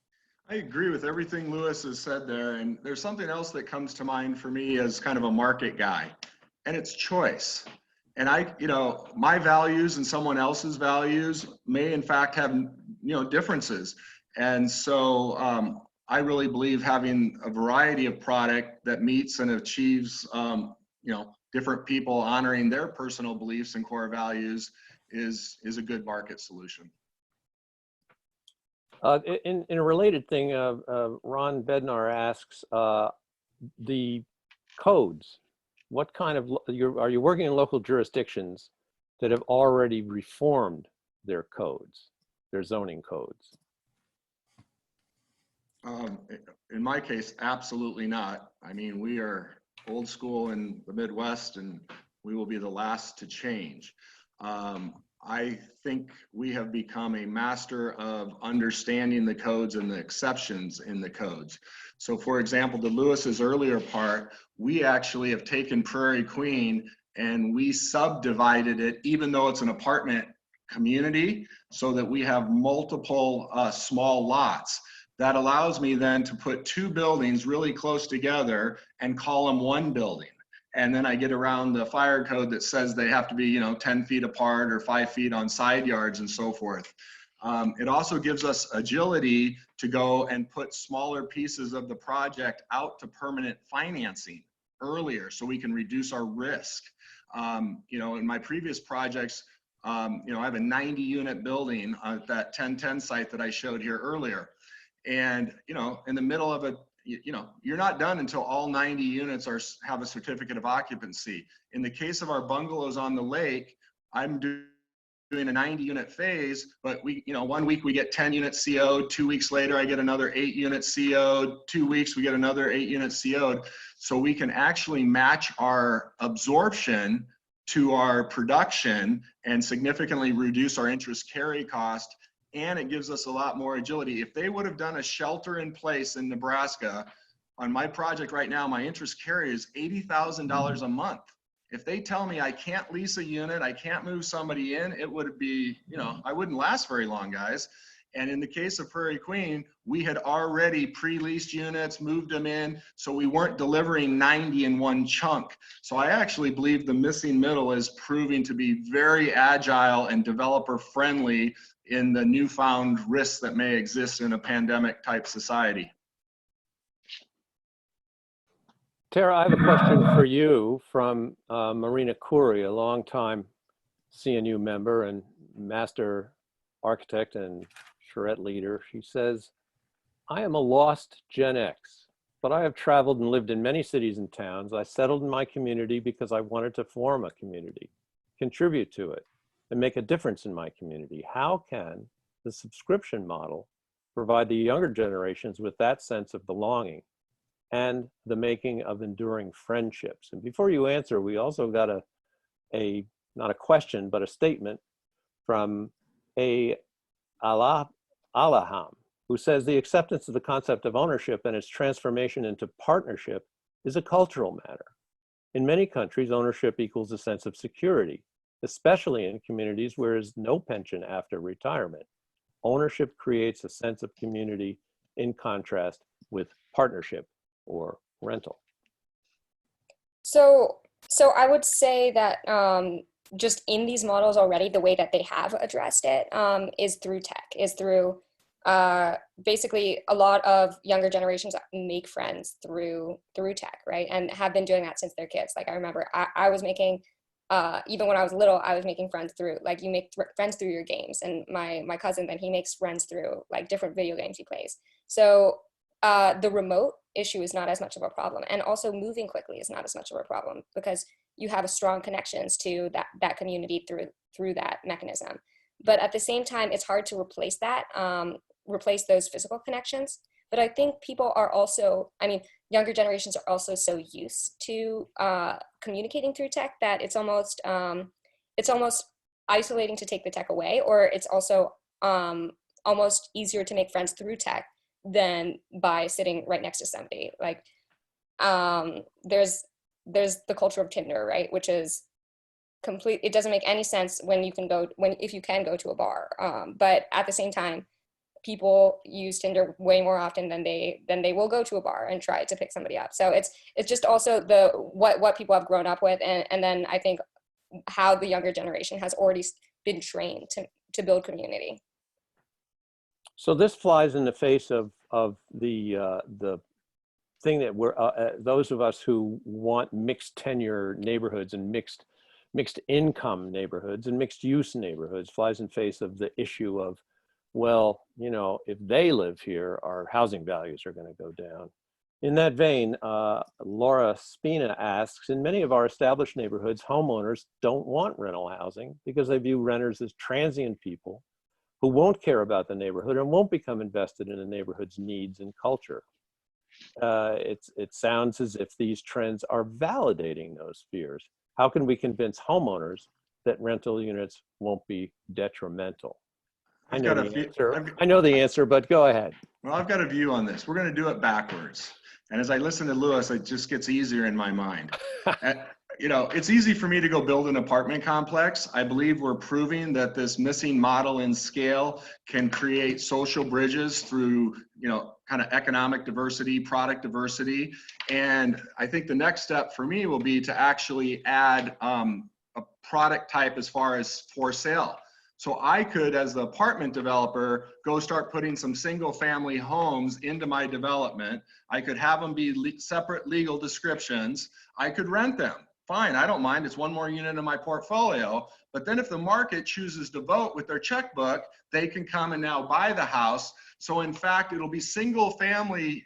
I agree with everything Lewis has said there. And there's something else that comes to mind for me as kind of a market guy, and it's choice. And my values and someone else's values may in fact have, differences. And so I really believe having a variety of product that meets and achieves, different people honoring their personal beliefs and core values is a good market solution. In a related thing, Ron Bednar asks, the codes, what kind of, are you working in local jurisdictions that have already reformed their codes, their zoning codes? In my case, absolutely not. I mean, we are old school in the Midwest, and we will be the last to change. I think we have become a master of understanding the codes and the exceptions in the codes. So for example, to Lewis's earlier part, we actually have taken Prairie Queen and we subdivided it, even though it's an apartment community, so that we have multiple small lots. That allows me then to put two buildings really close together and call them one building. And then I get around the fire code that says they have to be, 10 feet apart or 5 feet on side yards and so forth. It also gives us agility to go and put smaller pieces of the project out to permanent financing earlier so we can reduce our risk. In my previous projects, I have a 90 unit building at that 1010 site that I showed here earlier. And, in the middle of you're not done until all 90 units have a certificate of occupancy. In the case of our bungalows on the lake, I'm doing a 90 unit phase, but 1 week we get 10 units CO'd, 2 weeks later I get another 8 units CO'd, 2 weeks we get another 8 units CO'd. So we can actually match our absorption to our production and significantly reduce our interest carry cost. And it gives us a lot more agility. If they would have done a shelter in place in Nebraska, on my project right now, my interest carry is $80,000 a month. If they tell me I can't lease a unit, I can't move somebody in, it would be, I wouldn't last very long, guys. And in the case of Prairie Queen, we had already pre-leased units, moved them in, so we weren't delivering 90 in one chunk. So I actually believe the missing middle is proving to be very agile and developer friendly in the newfound risks that may exist in a pandemic type society. Tara, I have a question for you from Marina Khoury, a longtime CNU member and master architect and charrette leader. She says, I am a lost Gen X, but I have traveled and lived in many cities and towns. I settled in my community because I wanted to form a community, contribute to it, and make a difference in my community. How can the subscription model provide the younger generations with that sense of belonging and the making of enduring friendships? And before you answer, we also got not a question, but a statement from Alaham, who says the acceptance of the concept of ownership and its transformation into partnership is a cultural matter. In many countries, ownership equals a sense of security, especially in communities where there is no pension after retirement. Ownership creates a sense of community in contrast with partnership or rental. So I would say that just in these models already, the way that they have addressed it is through tech, is through basically a lot of younger generations make friends through tech, right? And have been doing that since they're kids. Like I remember I was making, even when I was little, I was making friends through, like you make friends through your games. And my cousin, then he makes friends through like different video games he plays. So the remote issue is not as much of a problem. And also moving quickly is not as much of a problem because you have a strong connections to that community through that mechanism. But at the same time, it's hard to replace that, replace those physical connections But I think people are also, I mean, younger generations are also so used to communicating through tech that it's almost isolating to take the tech away, or it's also almost easier to make friends through tech than by sitting right next to somebody. Like there's the culture of Tinder, right? Which is complete. It doesn't make any sense if you can go to a bar. But at the same time, people use Tinder way more often than they will go to a bar and try to pick somebody up. So it's just also what people have grown up with, and then I think how the younger generation has already been trained to build community. So this flies in the face of the thing that we're those of us who want mixed tenure neighborhoods and mixed income neighborhoods and mixed use neighborhoods, flies in face of the issue of, well, you know, if they live here, our housing values are going to go down. In that vein, Laura Spina asks, in many of our established neighborhoods, homeowners don't want rental housing because they view renters as transient people who won't care about the neighborhood and won't become invested in the neighborhood's needs and culture. It sounds as if these trends are validating those fears. How can we convince homeowners that rental units won't be detrimental? I know the answer, but go ahead. Well, I've got a view on this. We're going to do it backwards. And as I listen to Lewis, it just gets easier in my mind. You know, it's easy for me to go build an apartment complex. I believe we're proving that this missing model in scale can create social bridges through, you know, kind of economic diversity, product diversity. And I think the next step for me will be to actually add a product type as far as for sale. So I could, as the apartment developer, go start putting some single family homes into my development. I could have them be separate legal descriptions. I could rent them. Fine, I don't mind. It's one more unit in my portfolio. But then if the market chooses to vote with their checkbook, they can come and now buy the house. So in fact, it'll be single family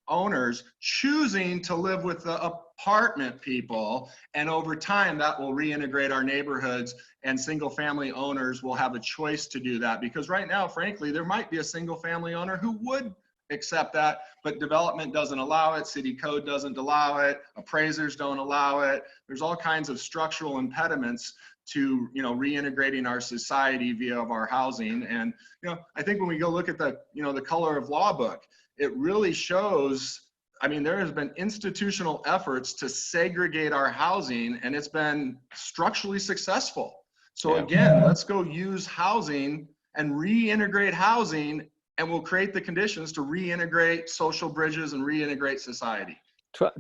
owners choosing to live with the apartment people, and over time that will reintegrate our neighborhoods, and single family owners will have a choice to do that, because right now, frankly, there might be a single family owner who would accept that, but development doesn't allow it, city code doesn't allow it, appraisers don't allow it. There's all kinds of structural impediments to, you know, reintegrating our society via our housing. And, you know, I think when we go look at the, you know, the Color of Law book, it really shows, I mean, there has been institutional efforts to segregate our housing, and it's been structurally successful. So again, let's go use housing and reintegrate housing, and we'll create the conditions to reintegrate social bridges and reintegrate society.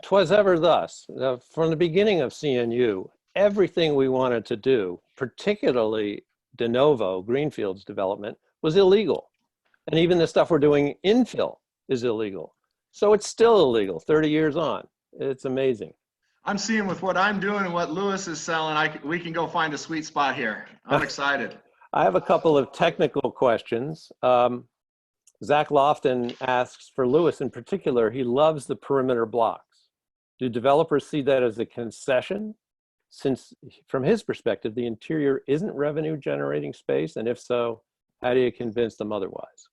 'Twas ever thus. From the beginning of CNU, everything we wanted to do, particularly de novo, greenfields development, was illegal. And even the stuff we're doing infill is illegal. So it's still illegal 30 years on. It's amazing. I'm seeing with what I'm doing and what Lewis is selling, we can go find a sweet spot here. I'm excited. I have a couple of technical questions. Zach Lofton asks, for Lewis in particular, he loves the perimeter blocks. Do developers see that as a concession, since from his perspective, the interior isn't revenue generating space? And if so, how do you convince them otherwise?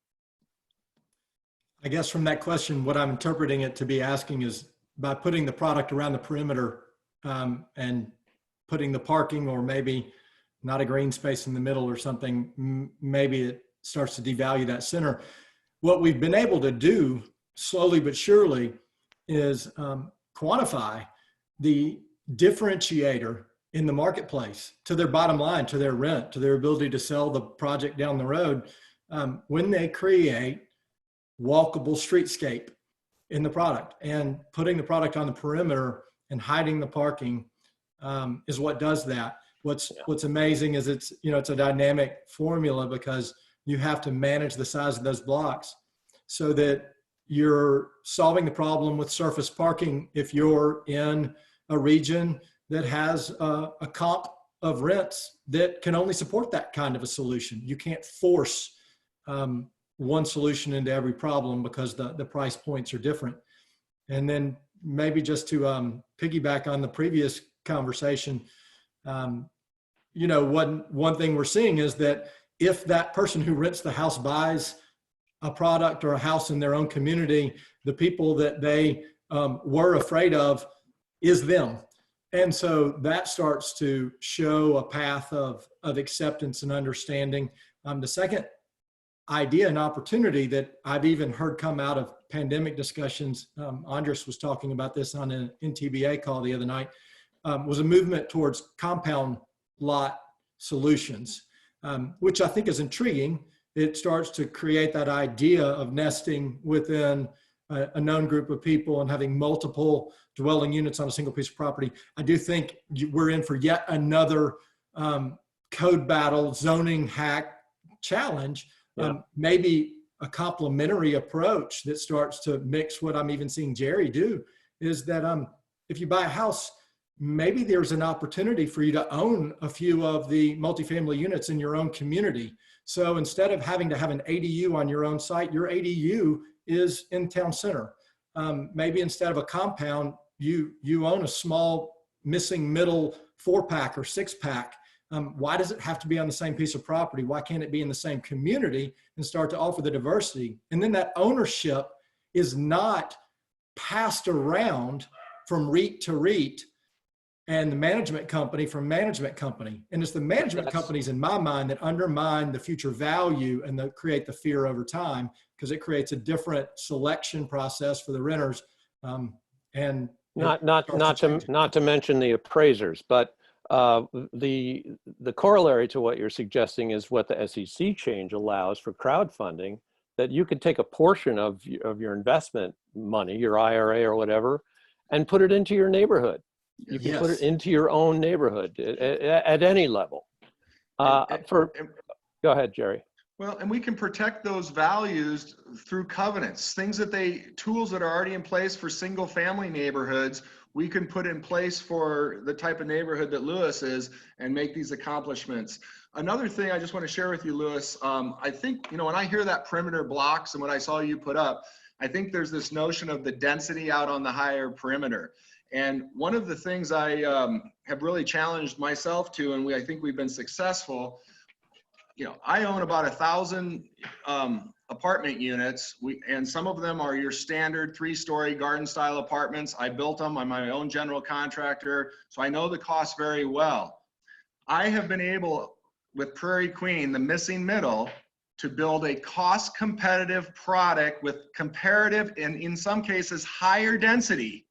I guess from that question, what I'm interpreting it to be asking is, by putting the product around the perimeter and putting the parking, or maybe not a green space in the middle or something, maybe it starts to devalue that center. What we've been able to do slowly but surely is quantify the differentiator in the marketplace to their bottom line, to their rent, to their ability to sell the project down the road, when they create walkable streetscape in the product. And putting the product on the perimeter and hiding the parking is what does that. What's amazing is it's a dynamic formula, because you have to manage the size of those blocks so that you're solving the problem with surface parking if you're in a region that has a comp of rents that can only support that kind of a solution. You can't force one solution into every problem, because the price points are different. And then maybe just to piggyback on the previous conversation, one thing we're seeing is that if that person who rents the house buys a product or a house in their own community, the people that they were afraid of is them. And so that starts to show a path of acceptance and understanding. The second idea and opportunity that I've even heard come out of pandemic discussions, Andres was talking about this on an NTBA call the other night, was a movement towards compound lot solutions, which I think is intriguing. It starts to create that idea of nesting within a known group of people and having multiple dwelling units on a single piece of property. I do think we're in for yet another code battle, zoning hack challenge. Maybe a complementary approach that starts to mix what I'm even seeing Jerry do is that if you buy a house, maybe there's an opportunity for you to own a few of the multifamily units in your own community. So instead of having to have an ADU on your own site, your ADU is in town center. Maybe instead of a compound, you own a small missing middle 4-pack or 6-pack. Why does it have to be on the same piece of property? Why can't it be in the same community and start to offer the diversity? And then that ownership is not passed around from REIT to REIT and the management company from management company. And it's the management companies in my mind that undermine the future value and that create the fear over time, because it creates a different selection process for the renters. And not to mention the appraisers, but the corollary to what you're suggesting is what the SEC change allows for crowdfunding, that you could take a portion of your investment money, your IRA or whatever, and put it into your neighborhood. You can put it into your own neighborhood at any level. Go ahead, Jerry. Well, and we can protect those values through covenants, tools that are already in place for single family neighborhoods. We can put in place for the type of neighborhood that Lewis is and make these accomplishments. Another thing I just want to share with you, Lewis, I think, when I hear that perimeter blocks and what I saw you put up, I think there's this notion of the density out on the higher perimeter. And one of the things I have really challenged myself to, and I think we've been successful, I own about 1,000 apartment units, and some of them are your standard 3-story garden style apartments. I built them. I'm my own general contractor, so I know the cost very well. I have been able, with Prairie Queen, the missing middle, to build a cost competitive product with comparative and in some cases higher density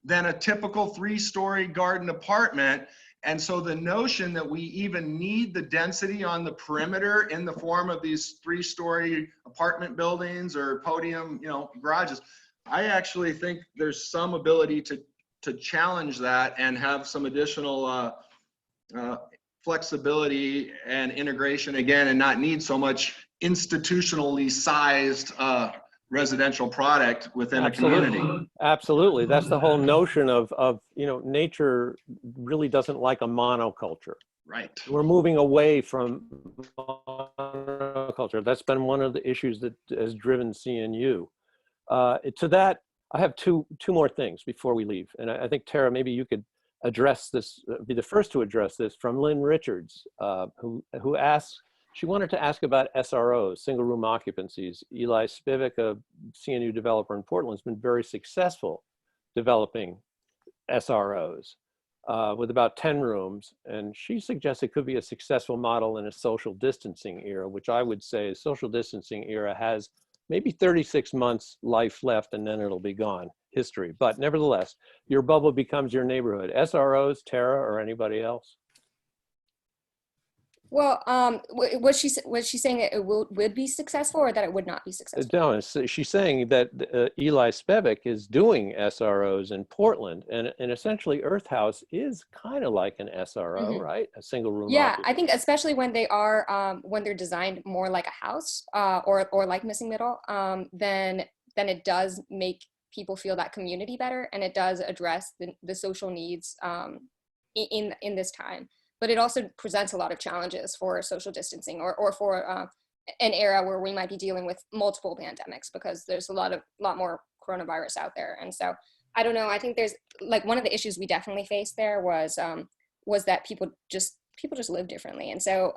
than a typical 3-story garden apartment. And so the notion that we even need the density on the perimeter in the form of these 3-story apartment buildings or podium, garages, I actually think there's some ability to challenge that and have some additional flexibility and integration again, and not need so much institutionally sized residential product within a community. Absolutely. That's the whole notion of nature really doesn't like a monoculture. Right. We're moving away from monoculture. That's been one of the issues that has driven CNU. To that, I have two more things before we leave. And I think, Tara, maybe you could address this, be the first to address this, from Lynn Richards, who asked, she wanted to ask about SROs, single room occupancies. Eli Spivak, a CNU developer in Portland, has been very successful developing SROs with about 10 rooms. And she suggests it could be a successful model in a social distancing era, which I would say a social distancing era has maybe 36 months life left and then it'll be gone, history. But nevertheless, your bubble becomes your neighborhood. SROs, Tara, or anybody else? Well, was she saying that it would be successful or that it would not be successful? No, she's saying that Eli Spivak is doing SROs in Portland, and essentially Earth House is kind of like an SRO, right? A single room. Yeah, occupancy. I think especially when they are when they're designed more like a house or like Missing Middle, then it does make people feel that community better, and it does address the social needs in this time. But it also presents a lot of challenges for social distancing or for an era where we might be dealing with multiple pandemics, because there's a lot more coronavirus out there. And so I don't know, I think there's like one of the issues we definitely faced there was that people just live differently. And so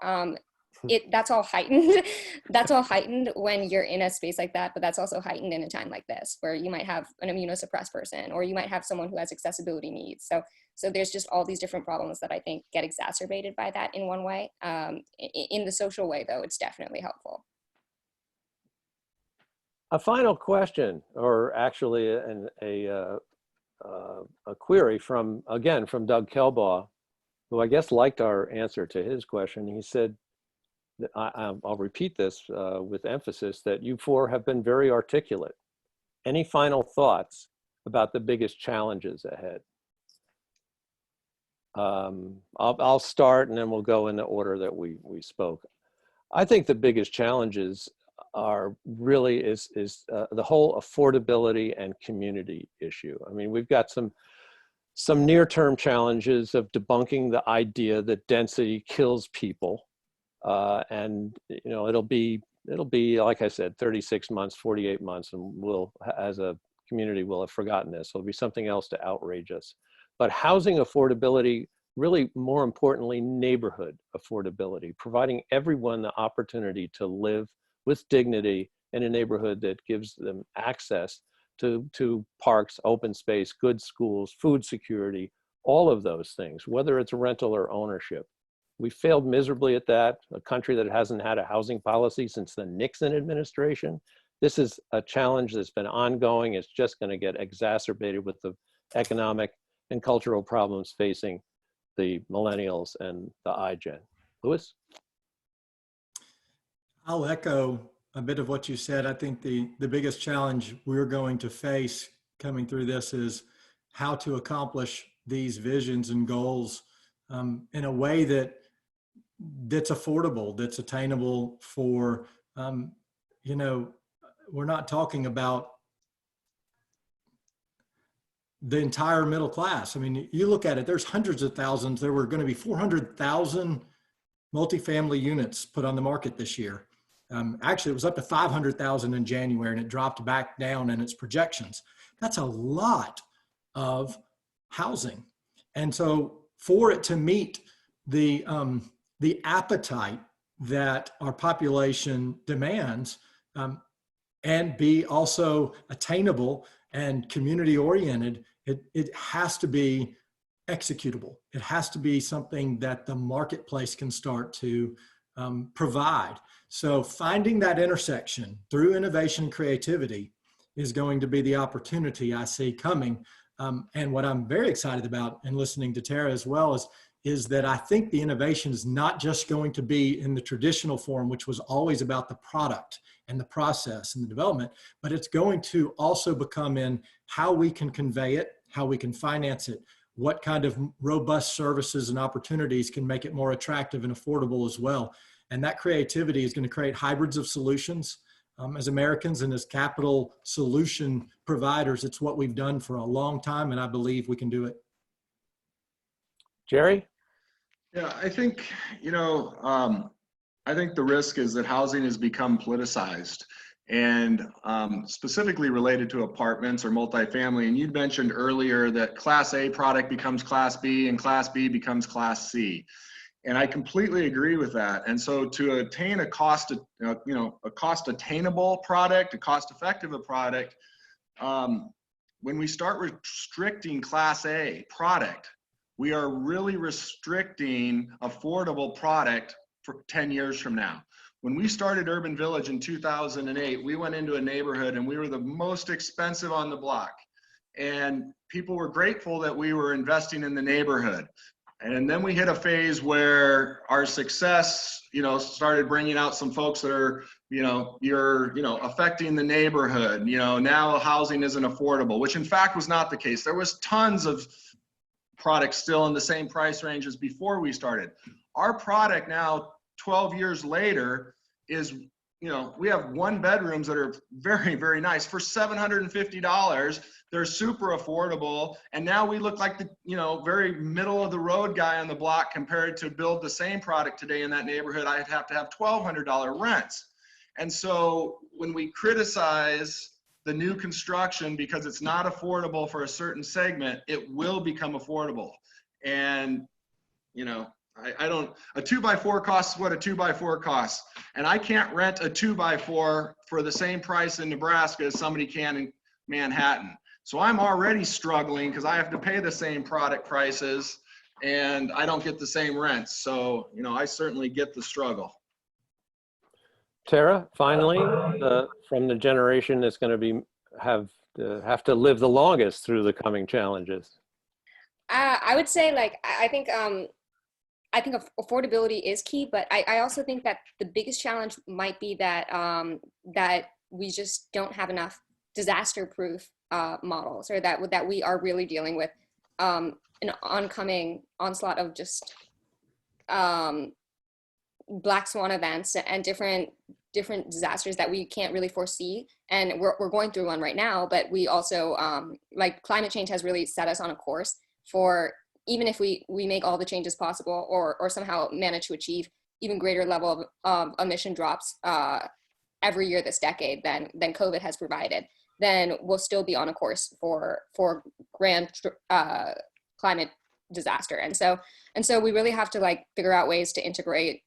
that's all heightened. That's all heightened when you're in a space like that, but that's also heightened in a time like this, where you might have an immunosuppressed person, or you might have someone who has accessibility needs. So there's just all these different problems that I think get exacerbated by that in one way. In the social way, though, it's definitely helpful. A final question, or actually a query from Doug Kelbaugh, who I guess liked our answer to his question. He said, I'll repeat this with emphasis, that you four have been very articulate. Any final thoughts about the biggest challenges ahead? I'll start, and then we'll go in the order that we spoke. I think the biggest challenges are really is the whole affordability and community issue. I mean, we've got some near-term challenges of debunking the idea that density kills people, and it'll be like I said, 36 months, 48 months, and we'll, as a community, will have forgotten this. There'll be something else to outrage us. But housing affordability, really more importantly, neighborhood affordability, providing everyone the opportunity to live with dignity in a neighborhood that gives them access to parks, open space, good schools, food security, all of those things, whether it's rental or ownership. We failed miserably at that, a country that hasn't had a housing policy since the Nixon administration. This is a challenge that's been ongoing. It's just going to get exacerbated with the economic and cultural problems facing the millennials and the iGen. Louis? I'll echo a bit of what you said. I think the biggest challenge we're going to face coming through this is how to accomplish these visions and goals in a way that's affordable, that's attainable for, we're not talking about the entire middle class. I mean, you look at it, there's hundreds of thousands. There were going to be 400,000 multifamily units put on the market this year. Actually, it was up to 500,000 in January, and it dropped back down in its projections. That's a lot of housing. And so for it to meet the appetite that our population demands, and be also attainable and community oriented, it has to be executable. It has to be something that the marketplace can start to provide. So finding that intersection through innovation and creativity is going to be the opportunity I see coming. And what I'm very excited about, and listening to Tara as well, is that I think the innovation is not just going to be in the traditional form, which was always about the product and the process and the development, but it's going to also become in how we can convey it, how we can finance it, what kind of robust services and opportunities can make it more attractive and affordable as well. And that creativity is going to create hybrids of solutions. As Americans and as capital solution providers, it's what we've done for a long time, and I believe we can do it. Jerry? Yeah, I think, I think the risk is that housing has become politicized, and specifically related to apartments or multifamily. And you'd mentioned earlier that Class A product becomes Class B and Class B becomes Class C. And I completely agree with that. And so to attain a cost attainable product, a cost effective product, when we start restricting Class A product, we are really restricting affordable product for 10 years from now. When we started Urban Village in 2008, we went into a neighborhood and we were the most expensive on the block. And people were grateful that we were investing in the neighborhood. And then we hit a phase where our success, started bringing out some folks that are, affecting the neighborhood. Now housing isn't affordable, which in fact was not the case. There was tons of products still in the same price range as before we started. Our product now, 12 years later, is, we have 1 bedrooms that are very, very nice for $750. They're super affordable. And now we look like the, very middle of the road guy on the block compared to build the same product today in that neighborhood. I'd have to have $1,200 rents. And so when we criticize the new construction because it's not affordable for a certain segment, it will become affordable. And, I don't, a 2x4 costs what a 2x4 costs. And I can't rent a 2x4 for the same price in Nebraska as somebody can in Manhattan. So I'm already struggling because I have to pay the same product prices and I don't get the same rents. So, you know, I certainly get the struggle. Tara, finally, from the generation that's going to be have to live the longest through the coming challenges. I would say, like, I think affordability is key, but I also think that the biggest challenge might be that that we just don't have enough disaster-proof models, or that we are really dealing with an oncoming onslaught of just black swan events and different disasters that we can't really foresee. And we're going through one right now, but we also, like, climate change has really set us on a course for, even if we make all the changes possible or somehow manage to achieve even greater level of emission drops every year this decade than COVID has provided, then we'll still be on a course for grand climate disaster. And so we really have to, like, figure out ways to integrate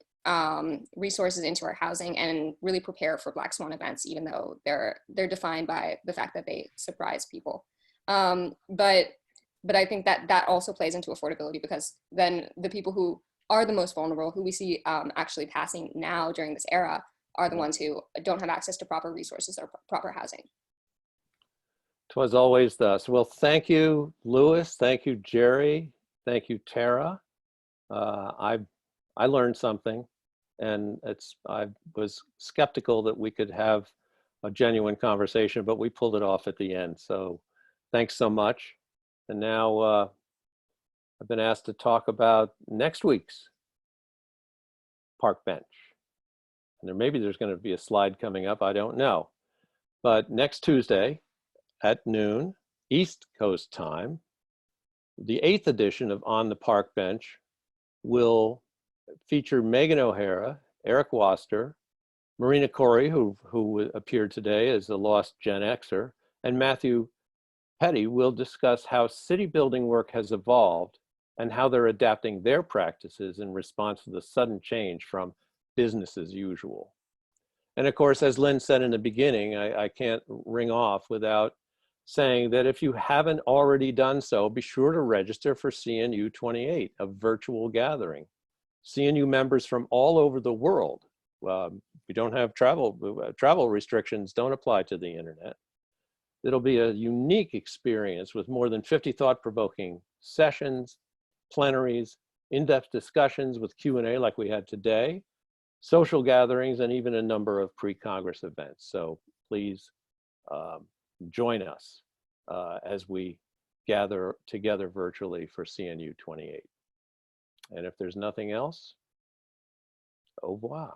resources into our housing and really prepare for black swan events, even though they're defined by the fact that they surprise people. But I think that also plays into affordability, because then the people who are the most vulnerable, who we see actually passing now during this era, are the ones who don't have access to proper resources or proper housing. 'Twas always thus. Well, thank you, Louis. Thank you, Jerry. Thank you, Tara. I learned something, and I was skeptical that we could have a genuine conversation, but we pulled it off at the end. So thanks so much. And now I've been asked to talk about next week's park bench. And maybe there's going to be a slide coming up, I don't know. But next Tuesday at noon, East Coast time, the 8th edition of On the Park Bench will feature Megan O'Hara, Eric Waster, Marina Corey, who appeared today as a lost Gen Xer, and Matthew Petty will discuss how city building work has evolved and how they're adapting their practices in response to the sudden change from business as usual. And of course, as Lynn said in the beginning, I can't ring off without saying that if you haven't already done so, be sure to register for CNU 28, a virtual gathering. CNU members from all over the world, we don't have travel restrictions, don't apply to the internet. It'll be a unique experience with more than 50 thought-provoking sessions, plenaries, in-depth discussions with Q&A like we had today, social gatherings, and even a number of pre-Congress events. So please join us as we gather together virtually for CNU 28. And if there's nothing else, au revoir.